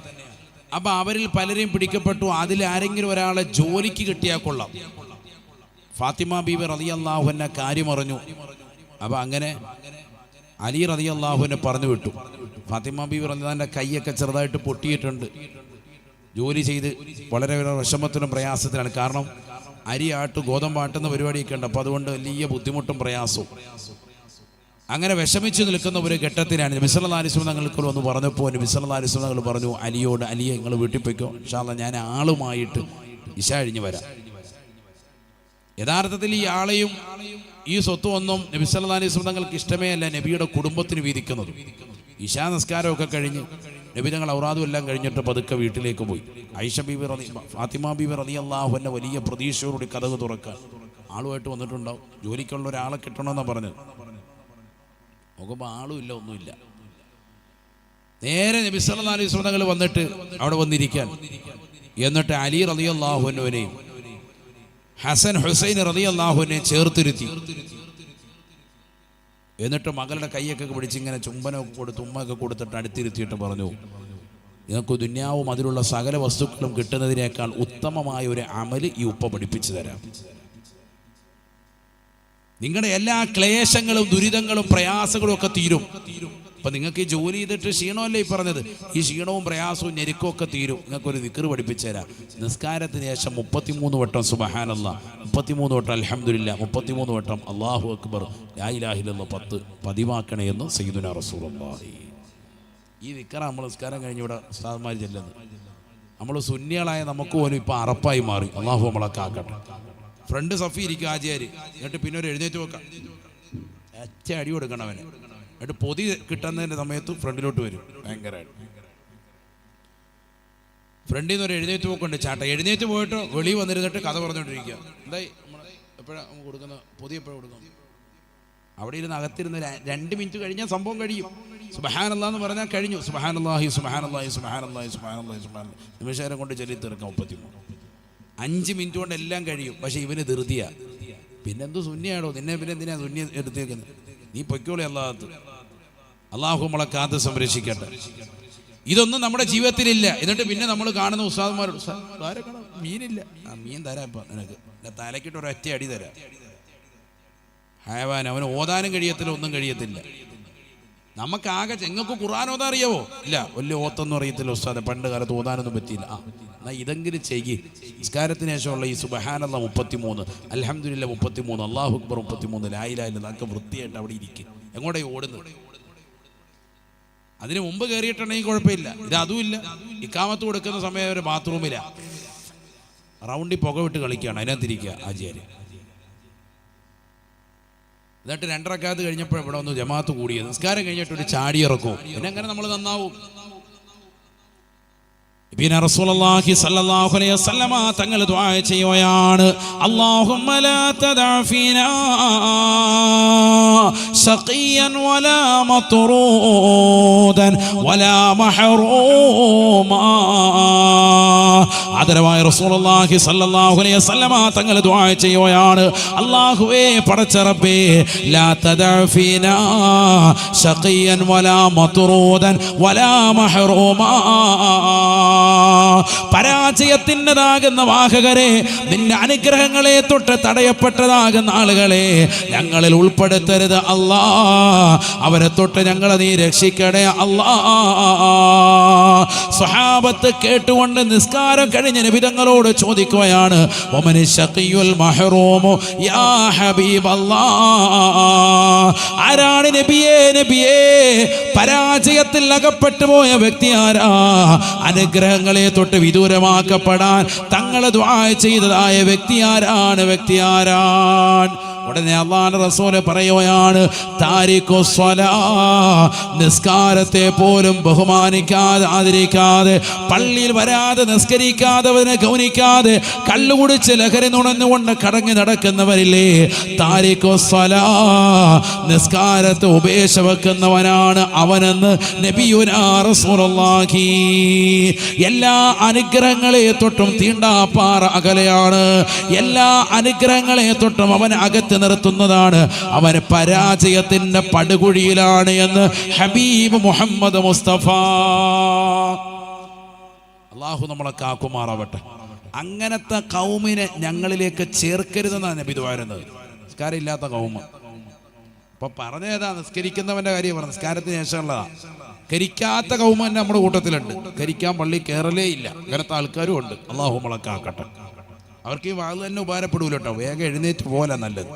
അപ്പം അവരിൽ പലരെയും പിടിക്കപ്പെട്ടു. അതിൽ ആരെങ്കിലും ഒരാളെ ജോലിക്ക് കിട്ടിയാൽ കൊള്ളാം. ഫാത്തിമ ബീബി റളിയല്ലാഹു അൻഹ കാര്യം അറിഞ്ഞു. അപ്പം അങ്ങനെ അലി റളിയല്ലാഹു അൻഹു പറഞ്ഞു വിട്ടു. ഫാത്തിമ ബീബി റളിയല്ലാഹുവിൻ്റെ കൈയൊക്കെ ചെറുതായിട്ട് പൊട്ടിയിട്ടുണ്ട്. ജോലി ചെയ്ത് വളരെ വിഷമത്തിനും പ്രയാസത്തിലാണ്. കാരണം അരിയാട്ട് ഗോതമ്പാട്ടുന്ന പരിപാടിയൊക്കെ ഉണ്ട്. അപ്പോൾ അതുകൊണ്ട് വലിയ ബുദ്ധിമുട്ടും പ്രയാസവും. അങ്ങനെ വിഷമിച്ച് നിൽക്കുന്ന ഒരു ഘട്ടത്തിലാണ് നബി സല്ലല്ലാഹു അലൈഹി വസല്ലം തങ്ങൾക്ക് വന്ന് പറഞ്ഞപ്പോൾ നബി സല്ലല്ലാഹു അലൈഹി വസല്ലം തങ്ങൾ പറഞ്ഞു അലിയോട്, അലിയെ നിങ്ങൾ വീട്ടിൽ പോയിക്കോ, ഇൻഷാ അല്ലാഹ് ഞാൻ ആളുമായിട്ട് ഇശ കഴിഞ്ഞ് വരാം. യഥാർത്ഥത്തിൽ ഈ ആളെയും ഈ സ്വത്തും ഒന്നും നബി സല്ലല്ലാഹു അലൈഹി വസല്ലം തങ്ങൾക്ക് ഇഷ്ടമേ അല്ല നബിയുടെ കുടുംബത്തിന് വീതിക്കുന്നത്. ഇശാ നിസ്കാരമൊക്കെ കഴിഞ്ഞ് നബി തങ്ങൾ ഔറാദും എല്ലാം കഴിഞ്ഞിട്ട് പതുക്കെ വീട്ടിലേക്ക് പോയി. ആയിഷ ബീബി ഫാത്തിമ ബീബി റളിയല്ലാഹു അൻഹ വലിയ പ്രതീക്ഷയോടുകൂടി കതക് തുറക്കാൻ ആളുമായിട്ട് വന്നിട്ടുണ്ടാവും. ജോലിക്കുള്ള ഒരാളെ കിട്ടണമെന്നാണ് പറഞ്ഞത്. നോക്കുമ്പോൾ ആളും ഇല്ല, ഒന്നുമില്ല. നേരെ നബി സല്ലല്ലാഹു അലൈഹി വസല്ലം തങ്ങൾ വന്നിട്ട് അവിടെ വന്നിരിക്കാൻ. എന്നിട്ട് അലി റളിയല്ലാഹു അൻഹുവിനെയും ഹസൻ ഹുസൈൻ റളിയല്ലാഹു അൻഹുവിനെയും ചേർത്തിരുത്തി. എന്നിട്ട് മകളുടെ കൈയൊക്കെ പിടിച്ച് ഇങ്ങനെ ചുംബനമൊക്കെ കൊടുത്ത് ഉമ്മയൊക്കെ കൊടുത്തിട്ട് അടുത്തിരുത്തിയിട്ട് പറഞ്ഞു, നിങ്ങൾക്ക് ദുന്യാവും അതിലുള്ള സകല വസ്തുക്കളും കിട്ടുന്നതിനേക്കാൾ ഉത്തമമായ ഒരു അമല് ഈ ഉപ്പ പഠിപ്പിച്ചു തരാം. നിങ്ങളുടെ എല്ലാ ക്ലേശങ്ങളും ദുരിതങ്ങളും പ്രയാസങ്ങളും ഒക്കെ തീരും. അപ്പൊ നിങ്ങൾക്ക് ഈ ജോലി ചെയ്തിട്ട് ക്ഷീണമല്ലേ ഈ പറഞ്ഞത്, ഈ ക്ഷീണവും പ്രയാസവും ഞെരുക്കവും ഒക്കെ തീരും. നിങ്ങൾക്കൊരു ദിക്ർ പഠിപ്പിച്ചു തരാം. നിസ്കാരത്തിന് ശേഷം 33 വട്ടം സുബ്ഹാനല്ലാഹ്, 33 വട്ടം അൽഹംദുലില്ലാഹ്, 33 വട്ടം അല്ലാഹു അക്ബർ, ലാ ഇലാഹ ഇല്ലല്ലാഹ് 10 പതിവാക്കണേ എന്ന് സയ്യിദുനാ റസൂലുള്ളാഹി. ഈ ദിക്ർ നമ്മൾ നിസ്കാരം കഴിഞ്ഞ് ഇവിടെ ഉസ്താദ്മാർ ചെല്ലുന്നത്. നമ്മൾ സുന്നികളായ നമുക്ക് പോലും ഇപ്പൊ അറപ്പായി മാറി. അല്ലാഹു നമ്മളൊക്കെ ആക്കട്ടെ. ഫ്രണ്ട് സഫി ഇരിക്കും ആചാര്, എന്നിട്ട് പിന്നെ ഒരു എഴുന്നേറ്റ് വെക്കാം, ഒറ്റ അടി കൊടുക്കണം അവന്. എന്നിട്ട് പൊതി കിട്ടുന്നതിൻ്റെ സമയത്ത് ഫ്രണ്ടിലോട്ട് വരും. ഭയങ്കരമായിട്ട് ഫ്രണ്ടിൽ നിന്ന് ഒരു എഴുന്നേറ്റ് പോക്കുണ്ട് ചാട്ട. എഴുന്നേറ്റ് പോയിട്ട് വെളി വന്നിരുന്നിട്ട് കഥ പറഞ്ഞുകൊണ്ടിരിക്കുക. എന്തായി നമ്മൾ എപ്പോഴാണ് കൊടുക്കുന്ന പൊതി, എപ്പോഴാണ് കൊടുക്കുന്നത്? അവിടെ ഇരുന്ന് അകത്തിരുന്ന് 2 മിനിറ്റ് കഴിഞ്ഞാൽ സംഭവം കഴിയും. സുബ്ഹാനല്ലാഹ് എന്ന് പറഞ്ഞാൽ കഴിഞ്ഞു. സുബ്ഹാനല്ലാഹി സുബ്ഹാനല്ലാഹി സുബ്ഹാനല്ലാഹി സുബ്ഹാനല്ലാഹി സുബ്ഹാനല്ലാഹി നിമിഷം കൊണ്ട് ചൊല്ലി തീർക്കാം. 33 5 മിനിറ്റ് കൊണ്ട് എല്ലാം കഴിയും. പക്ഷെ ഇവന് ധൃതിയാ. പിന്നെന്തു സുന്നിയാണോ നിന്നെ, പിന്നെ എന്തിനാ സുന്നി എടുത്തേക്കുന്നത്? നീ പൊയ്ക്കോളി. അള്ളാഹു നമ്മളെ കാത്ത് സംരക്ഷിക്കട്ടെ. ഇതൊന്നും നമ്മുടെ ജീവിതത്തിലില്ല. എന്നിട്ട് പിന്നെ നമ്മൾ കാണുന്ന ഉസ്താദ്മാരോട്, ആരെ കാണാം, മീനില്ല, ആ മീൻ തരാം ഇപ്പം നിനക്ക്, തലക്കിട്ട് ഒരൊറ്റ അടി തരാം. ഹയവാൻ, അവന് ഓതാനും കഴിയത്തില്ല, ഒന്നും കഴിയത്തില്ല. നമുക്കാകെ നിങ്ങൾക്ക് ഖുർആൻ ഓതാൻ അറിയാവോ? ഇല്ല, വലിയ ഓത്തൊന്നും അറിയത്തില്ല ഉസ്താദെ, പണ്ട് കാലത്ത് ഓതാനൊന്നും പറ്റിയില്ല. എന്നാൽ ഇതെങ്കിലും ചെയ്യ്. നിസ്കാരത്തിന് ശേഷമുള്ള ഈ സുബ്ഹാനല്ലാഹ് 33, അൽഹംദുലില്ലാഹ് 33, അല്ലാഹു അക്ബർ 33, ലാ ഇലാഹ ഇല്ലല്ലാഹ്, അതൊക്കെ വൃത്തിയായിട്ട് അവിടെ ഇരിക്കും. എങ്ങോട്ടേ ഓടുന്നത്? അതിന് മുമ്പ് കയറിയിട്ടുണ്ടെങ്കിൽ കുഴപ്പമില്ല. ഇത് അതുമില്ല. ഇക്കാമത്ത് കൊടുക്കുന്ന സമയം ഒരു ബാത്റൂമില്ല, റൗണ്ടിൽ പുക വിട്ട് കളിക്കുകയാണ്, അതിനകത്തിരിക്കുക ആചാര്യ. എന്നിട്ട് 2 റക്അത്ത് കഴിഞ്ഞപ്പോൾ ഇവിടെ ഒന്ന് ജമാഅത്ത് കൂടിയത്. നിസ്കാരം കഴിഞ്ഞിട്ട് ഒരു ചാടിയിറക്കും. പിന്നെ അങ്ങനെ നമ്മൾ നന്നാവും. പിന്നെ റസൂലുള്ളാഹി സ്വല്ലല്ലാഹു അലൈഹി വസല്ലമ തങ്ങൾ ദുആ ചെയ്യുകയാണ്, അല്ലാഹുമ്മ ലാ തദഅ ഫീനാ ശഖിയൻ വലാ മത്റൂദൻ വലാ മഹറൂമാ. ആദരവായ റസൂലുള്ളാഹി സ്വല്ലല്ലാഹു അലൈഹി വസല്ലമ തങ്ങൾ ദുആ ചെയ്യുകയാണ്, അല്ലാഹുവേ പടച്ച റബ്ബേ, ലാ തദഅ ഫീനാ ശഖിയൻ വലാ മത്റൂദൻ വലാ മഹറൂമാ. പരാജയത്തിൻ്റെതാകുന്ന വാഹകരെ, നിന്റെ അനുഗ്രഹങ്ങളെ തൊട്ട് തടയപ്പെട്ടതാകുന്ന ആളുകളെ ഞങ്ങളിൽ ഉൾപ്പെടുത്തരുത് അല്ലാ. അവരെ തൊട്ട് ഞങ്ങളെ നീ രക്ഷിക്കണേ അല്ലാ. സ്വഹാബത്ത് കേട്ടുകൊണ്ട് നിസ്കാരം കഴിഞ്ഞ നബി തങ്ങളോട് ചോദിക്കുകയാണ്, വമനി ശഖിയുൽ മഹ്റൂമു യാ ഹബീബല്ലാഹ്. ആരാണ് നബിയേ, നബിയേ പരാജയത്തിൽ അകപ്പെട്ടു പോയ വ്യക്തി ആരാ? അനുഗ്രഹങ്ങളെ തൊട്ട് വിദൂരമാക്കപ്പെടാൻ തങ്ങളെ ദുആ ചെയ്തതായ വ്യക്തി ആരാണ്? ഉടനെ അല്ലാഹുവിന്റെ റസൂൽ പറയുകയാണ്, താരിഖു സ്വലാ, നിസ്കാരത്തെ പോലും ബഹുമാനിക്കാതെ ആദരിക്കാതെ, പള്ളിയിൽ വരാതെ നിസ്കരിക്കാതെ അവനെ ഗൗനിക്കാതെ കള്ളുകുടിച്ച് ലഹരി നുണഞ്ഞുകൊണ്ട് കടങ്ങി നടക്കുന്നവരില്ലേ, താരിഖു സ്വലാ, നിസ്കാരത്തെ ഉപേക്ഷ വെക്കുന്നവനാണ് അവനെന്ന് നബിയുനാ റസൂലുള്ളാഹി. എല്ലാ അനുഗ്രഹങ്ങളെ തൊട്ടും തീണ്ടാപ്പാറ അകലെയാണ്. എല്ലാ അനുഗ്രഹങ്ങളെ തൊട്ടും അവൻ അകത്ത് നിർത്തുന്നതാണ്. അവൻ പരാജയത്തിന്റെ പടുകുഴിയിലാണ് എന്ന് ഹബീബ് മുഹമ്മദ് മുസ്തഫ. അല്ലാഹു നമ്മളെ കാക്കുമാറാവട്ടെ. അങ്ങനത്തെ കൗമിനെ ഞങ്ങളിലേക്ക് ചേർക്കരുതെന്നാണ് നബി ദുആ ചെയ്യുന്നത്. നിസ്കാരം ഇല്ലാത്ത കൗമ്. അപ്പൊ പറഞ്ഞേതാ? നിസ്കരിക്കുന്നവന്റെ കാര്യം പറഞ്ഞു. നിസ്കാരത്തിന് ശേഷമുള്ളതാ. കരിക്കാത്ത കൗമ തന്നെ നമ്മുടെ കൂട്ടത്തിലുണ്ട്. കരിക്കാൻ പള്ളി കയറലേ ഇല്ല. അങ്ങനത്തെ ആൾക്കാരും ഉണ്ട്. അല്ലാഹു നമ്മളെ കാക്കട്ടെ. അവർക്ക് ഈ വാഴ തന്നെ ഉപകാരപ്പെടൂല കേട്ടോ. വേഗം എഴുന്നേറ്റ് പോലെ നല്ലത്.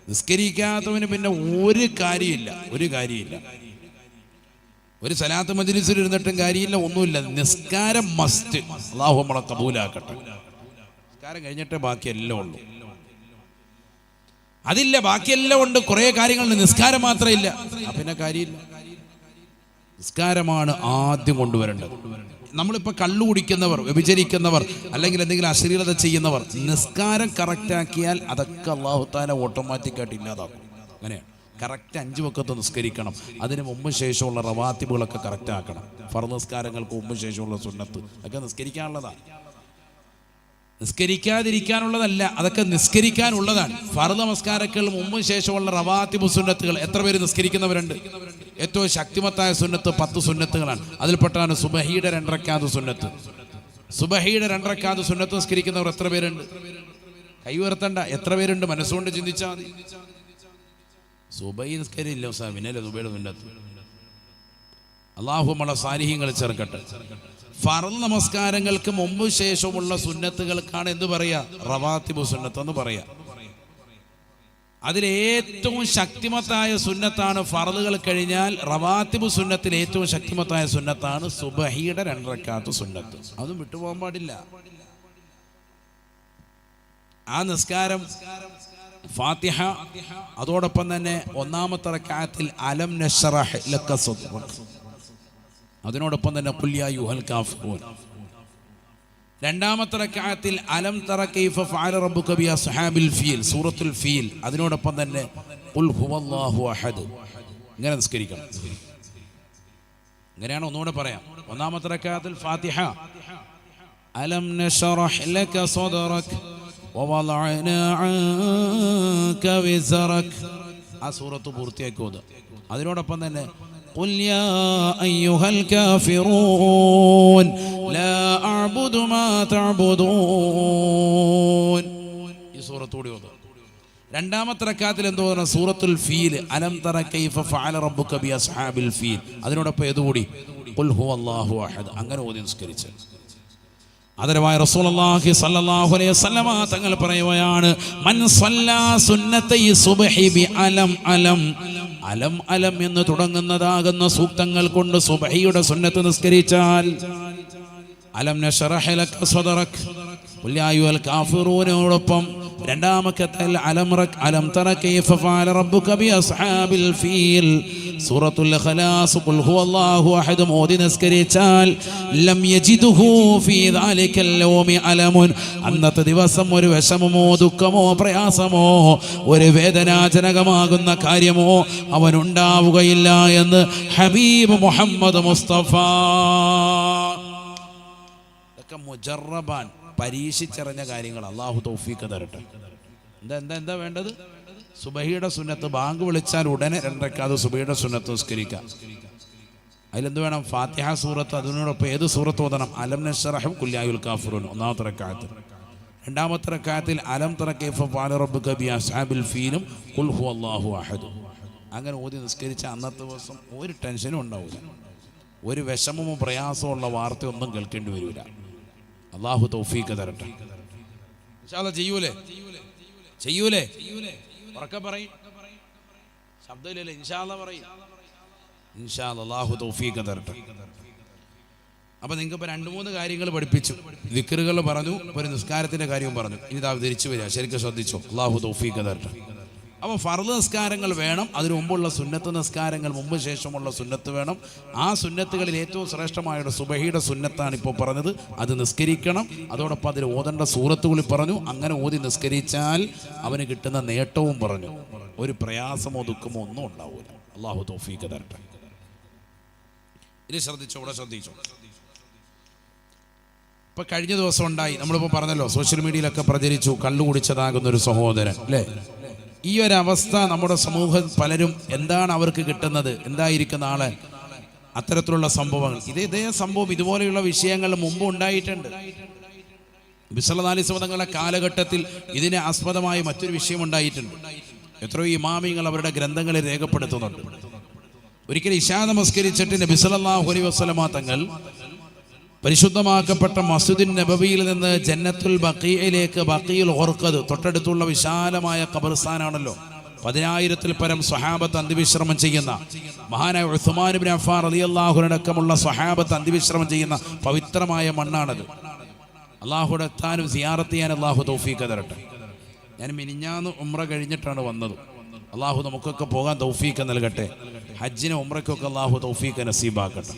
നിസ്കരിക്കാത്തവന് പിന്നെ ഒരു കാര്യമില്ല. ഒരു സലാത്ത് മജ്ലിസിൽ ഇരുന്നിട്ടും കാര്യമില്ല, ഒന്നുമില്ല. നിസ്കാരം മസ്റ്റ്. അല്ലാഹു നമ്മളെ കബൂലാക്കട്ടെ. നിസ്കാരം കഴിഞ്ഞിട്ടേ ബാക്കിയെല്ലാം ഉള്ളൂ. അതില്ല, ബാക്കിയെല്ലാം ഉണ്ട്. കുറേ കാര്യങ്ങളുണ്ട്, നിസ്കാരം മാത്രമില്ല. പിന്നെ കാര്യമില്ല. നിസ്കാരമാണ് ആദ്യം കൊണ്ടുവരേണ്ടത്. നമ്മളിപ്പോൾ കള്ളു കുടിക്കുന്നവർ, വ്യഭിചരിക്കുന്നവർ, അല്ലെങ്കിൽ എന്തെങ്കിലും അശ്ലീലത ചെയ്യുന്നവർ നിസ്കാരം കറക്റ്റാക്കിയാൽ അതൊക്കെ അല്ലാഹു തആല ഓട്ടോമാറ്റിക്കായിട്ട് ഇല്ലാതാക്കും. അങ്ങനെയാണ്. കറക്റ്റ് 5 വക്കത്ത് നിസ്കരിക്കണം. അതിന് മുമ്പ് ശേഷമുള്ള റവാത്തിബുകളൊക്കെ കറക്റ്റ് ആക്കണം. ഫർദ് നിസ്കാരങ്ങൾക്ക് മുമ്പ് ശേഷമുള്ള സുന്നത്ത് ഒക്കെ നിസ്കരിക്കാനുള്ളതാണ്, നിസ്കരിക്കാതിരിക്കാനുള്ളതല്ല, അതൊക്കെ നിസ്കരിക്കാനുള്ളതാണ്. ഫർദ് നമസ്കാരങ്ങൾ മുമ്പ് ശേഷമുള്ള റവാത്തിബ് സുന്നത്തുകൾ എത്ര പേര് നിസ്കരിക്കുന്നവരുണ്ട്? ഏറ്റവും ശക്തിമത്തായ സുന്നത്ത് 10 സുന്നത്തുകളാണ്. അതിൽപ്പെട്ടാണ് സുബഹിയുടെ 2 റക്അത്ത് സുന്നത്ത്. സുബഹിയുടെ 2 റക്അത്ത് സുന്നത്ത് നിസ്കരിക്കുന്നവർ എത്ര പേരുണ്ട്? കൈ ഉയർത്തണ്ട, എത്ര പേരുണ്ട്? മനസ്സുകൊണ്ട് ചിന്തിച്ചാൽ മതി. സുബഹി നിസ്കരില്ല പിന്നല്ലേ സുബഹിയുടെ സുന്നത്ത്. അല്ലാഹു നമ്മളെ സാലിഹ്യങ്ങൾ ചേർക്കട്ടെ. ഫർദ് നമസ്കാരങ്ങൾക്ക് മുമ്പ് ശേഷമുള്ള സുന്നത്തുകൾക്കാണ് എന്ത് പറയാ? റവാത്തിബ് സുന്നത്ത് എന്ന് പറയാ. അതിലേറ്റവും ശക്തിമത്തായ സുന്നത്താണ് ഫർദുകൾ കഴിഞ്ഞാൽ റവാത്തിബ് സുന്നത്തിൽ ഏറ്റവും ശക്തിമത്തായ സുന്നത്താണ് സുബഹിയുടെ 2 റക്അത്ത് സുന്നത്ത്. അതും വിട്ടുപോകാൻ പാടില്ല. ആ നിസ്കാരം ഫാത്തിഹ, അതോടൊപ്പം തന്നെ 1-ാമത്തെ റക്അത്തിൽ അലം നശ്റഹ് ലക സദ്റക, അതിനോടൊപ്പം തന്നെ ഖുൽ യാ അയ്യുഹൽ കാഫിറൂൻ. 2-ാമത്തെ റക്അത്തിൽ അലം തറ കൈഫ ഫഅല റബ്ബുക ബി അസ്ഹാബിൽ ഫീൽ, സൂറത്തുൽ ഫീൽ, അതിനോടൊപ്പം തന്നെ ഖുൽ ഹുവല്ലാഹു അഹദ്. ഇങ്ങനെ നിസ്കരിക്കണം. ഇങ്ങനെയാണ്, ഒന്നുകൂടെ പറയാം. 1-ാമത്തെ റക്അത്തിൽ ഫാത്തിഹ, അലം നശ്റഹ് ലക സദ്റക വവളഅനാ അൻക വിസ്റക, ആ സൂറത്ത് പൂർത്തിയാക്കി ഓതുക. അതിനോടൊപ്പം തന്നെ ഖുൽ യാ അയ്യുഹൽ കാഫിറൂൻ ലാ അഅ്ബുദു മാ തഅ്ബുദൂൻ, ഈ സൂറത്ത് കൂടി ഓതുക. 2-ാമത്തെ റക്അത്തിൽ എന്തോ പറഞ്ഞ സൂറത്തുൽ ഫീൽ, അലം തറ കൈഫ ഫഅല റബ്ബുക ബി അസ്ഹാബിൽ ഫീൽ, അതിനോടൊപ്പം ഏതുകൂടി ഖുൽ ഹുവല്ലാഹു അഹദ്. അങ്ങനെ ഓതി നിസ്കരിച്ച് ആദരവായ റസൂലുള്ളാഹി സ്വല്ലല്ലാഹു അലൈഹി വസല്ലമ തങ്ങൾ പറയുകയാണ്, മൻ സ്വല്ലാ സുന്നത്തൈ സുബ്ഹി ബി അലം അലം, അലം അലം എന്ന് തുടങ്ങുന്നതാകുന്ന സൂക്തങ്ങൾ കൊണ്ട് സുബ്ഹിയുടെ സുന്നത്ത് നിസ്കരിച്ചാൽ, അലം നശ്റഹ് ലക സദ്റക ഖുൽ യാ അയ്യുഹൽ കാഫിറൂനോടൊപ്പം 2-ാമത്തെ അലം തറ കൈഫ ഫഅല റബ്ബുക ബി അസ്ഹാബിൽ ഫീൽ, സൂറത്തുൽ ഇഖ്ലാസ്, ഖുൽ ഹുവല്ലാഹു അഹദ് മോദി നിസ്കരിച്ചാൽ ലം യജിദുഹു ഫീ ദാലികൽ യൗമി അലമുൻ, അന്നത്തെ ദിവസം ഒരു വിഷമമോ ദുഃഖമോ പ്രയാസമോ ഒരു വേദനാജനകമാകുന്ന കാര്യമോ അവനുണ്ടാവുകയില്ല എന്ന് ഹബീബ് മുഹമ്മദ് മുസ്തഫ. ഇതൊക്കെ മുജറബാൻ, പരീക്ഷിച്ചറിഞ്ഞ കാര്യങ്ങൾ. അള്ളാഹു തൗഫീഖ് തരട്ടെ. എന്താ വേണ്ടത്? സുബഹിയുടെ സുന്നത്ത് ബാങ്ക് വിളിച്ചാൽ ഉടനെ 2 റക്അത്ത് സുബഹിയുടെ സുന്നത്ത് നിസ്കരിക്കാം. അതിലെന്ത് വേണം? ഫാത്തിഹ സൂറത്ത്, അതിനോടൊപ്പം ഏത് സൂറത്ത് ഓതണം? അലം നശ്റഹ് ഖുൽ യാ അയ്യുഹൽ കാഫിറൂൻ 1-ാമത്തെ റക്അത്തിൽ. 2-ാമത്തെ റക്അത്തിൽ അലം തറ കൈഫ ഫഅല റബ്ബുക ബി അസ്ഹാബിൽ ഫീലും ഖുൽ ഹുവല്ലാഹു അഹദ്. അങ്ങനെ ഓതി നിസ്കരിച്ച അന്നത്തെ ദിവസം ഒരു ടെൻഷനും ഉണ്ടാവില്ല, ഒരു വിഷമമോ പ്രയാസമോ ഉള്ള വാർത്തയൊന്നും കേൾക്കേണ്ടി വരില്ല. അല്ലാഹു തൗഫീഖ് തരട്ടെ. ഇൻഷാ അല്ലാഹ് ചെയ്യൂലേ? ഉറക്കെ പറയും, ശബ്ദമില്ലല്ലേ? ഇൻഷാ അല്ലാഹ് പറയും. ഇൻഷാ അല്ലാഹ് അല്ലാഹു തൗഫീഖ് തരട്ടെ. അപ്പൊ നിങ്ങൾക്ക് ഇപ്പൊ 2-3 കാര്യങ്ങൾ പഠിപ്പിച്ചു, ദിക്റുകൾ പറഞ്ഞു, ഒരു നിസ്കാരത്തിന്റെ കാര്യവും പറഞ്ഞു. ഇനി ഇതാ തിരിച്ചു വരിക, ശരിക്കും ശ്രദ്ധിച്ചോ. അല്ലാഹു തൗഫീഖ് തരട്ടെ. അപ്പോൾ ഫർദ് നിസ്കാരങ്ങൾ വേണം, അതിനു മുമ്പുള്ള സുന്നത്ത് നിസ്കാരങ്ങൾ, മുമ്പ് ശേഷമുള്ള സുന്നത്ത് വേണം. ആ സുന്നത്തുകളിൽ ഏറ്റവും ശ്രേഷ്ഠമായുള്ള സുബഹിയുടെ സുന്നത്താണ് ഇപ്പോൾ പറഞ്ഞത്, അത് നിസ്കരിക്കണം. അതോടൊപ്പം അതിൽ ഓതേണ്ട സൂറത്തുകളിൽ പറഞ്ഞു. അങ്ങനെ ഓതി നിസ്കരിച്ചാൽ അവന് കിട്ടുന്ന നേട്ടവും പറഞ്ഞു. ഒരു പ്രയാസമോ ദുഃഖമോ ഒന്നും ഉണ്ടാവില്ല. അല്ലാഹു തൗഫീഖ് തരട്ടെ. ഇനി ശ്രദ്ധിച്ചോ, ഇവിടെ ശ്രദ്ധിച്ചോ. ഇപ്പൊ കഴിഞ്ഞ ദിവസം ഉണ്ടായി, നമ്മളിപ്പോൾ പറഞ്ഞല്ലോ, സോഷ്യൽ മീഡിയയിലൊക്കെ പ്രചരിച്ചു, കള്ളു കുടിച്ചതാകുന്ന ഒരു സഹോദരൻ അല്ലേ. ഈ ഒരവസ്ഥ നമ്മുടെ സമൂഹം പലരും എന്താണ് അവർക്ക് കിട്ടുന്നത്, എന്തായിരിക്കും നാളെ, അത്തരത്തിലുള്ള സംഭവങ്ങൾ. ഇതേ സംഭവം, ഇതുപോലെയുള്ള വിഷയങ്ങൾ മുമ്പ് ഉണ്ടായിട്ടുണ്ട്. നബി സല്ലല്ലാഹു അലൈഹി വസല്ലം തങ്ങളുടെ കാലഘട്ടത്തിൽ ഇതിനെ ആസ്പദമായി മറ്റൊരു വിഷയം ഉണ്ടായിട്ടുണ്ട്. എത്രയോ ഇമാമിങ്ങൾ അവരുടെ ഗ്രന്ഥങ്ങളിൽ രേഖപ്പെടുത്തുന്നുണ്ട്. ഒരിക്കൽ ഇശാ നമസ്കരിച്ചിട്ട് നബി സല്ലല്ലാഹു അലൈഹി വസല്ലം തങ്ങൾ പരിശുദ്ധമാക്കപ്പെട്ട മസ്ജിദുൻ നബവിയിൽ നിന്ന് ജന്നത്തുൽ ബഖീഇലേക്ക്, ബഖീഉൽ ഖർഖദ് തൊട്ടടുത്തുള്ള വിശാലമായ ഖബർസ്ഥാനാണല്ലോ, 10,000-ൽ പരം സ്വഹാബത്ത് അന്ത്യവിശ്രമം ചെയ്യുന്ന, മഹാനായ ഉസ്മാൻ ഇബ്നു അഫ്ഫാൻ റളിയല്ലാഹു അൻഹു അടക്കമുള്ള സ്വഹാബത്ത് അന്ത്യവിശ്രമം ചെയ്യുന്ന പവിത്രമായ മണ്ണാണത്. അള്ളാഹുടെ എത്താനും സിയാറത്ത് ചെയ്യാൻ അള്ളാഹു തൗഫീഖ് തരട്ടെ. ഞാൻ മിനിഞ്ഞാന്ന് ഉംറ കഴിഞ്ഞിട്ടാണ് വന്നത്. അള്ളാഹു നമുക്കൊക്കെ പോകാൻ തൗഫീഖ് നൽകട്ടെ. ഹജ്ജിന് ഉംറയ്ക്കൊക്കെ അള്ളാഹു തൗഫീഖ് നസീബാക്കട്ടെ.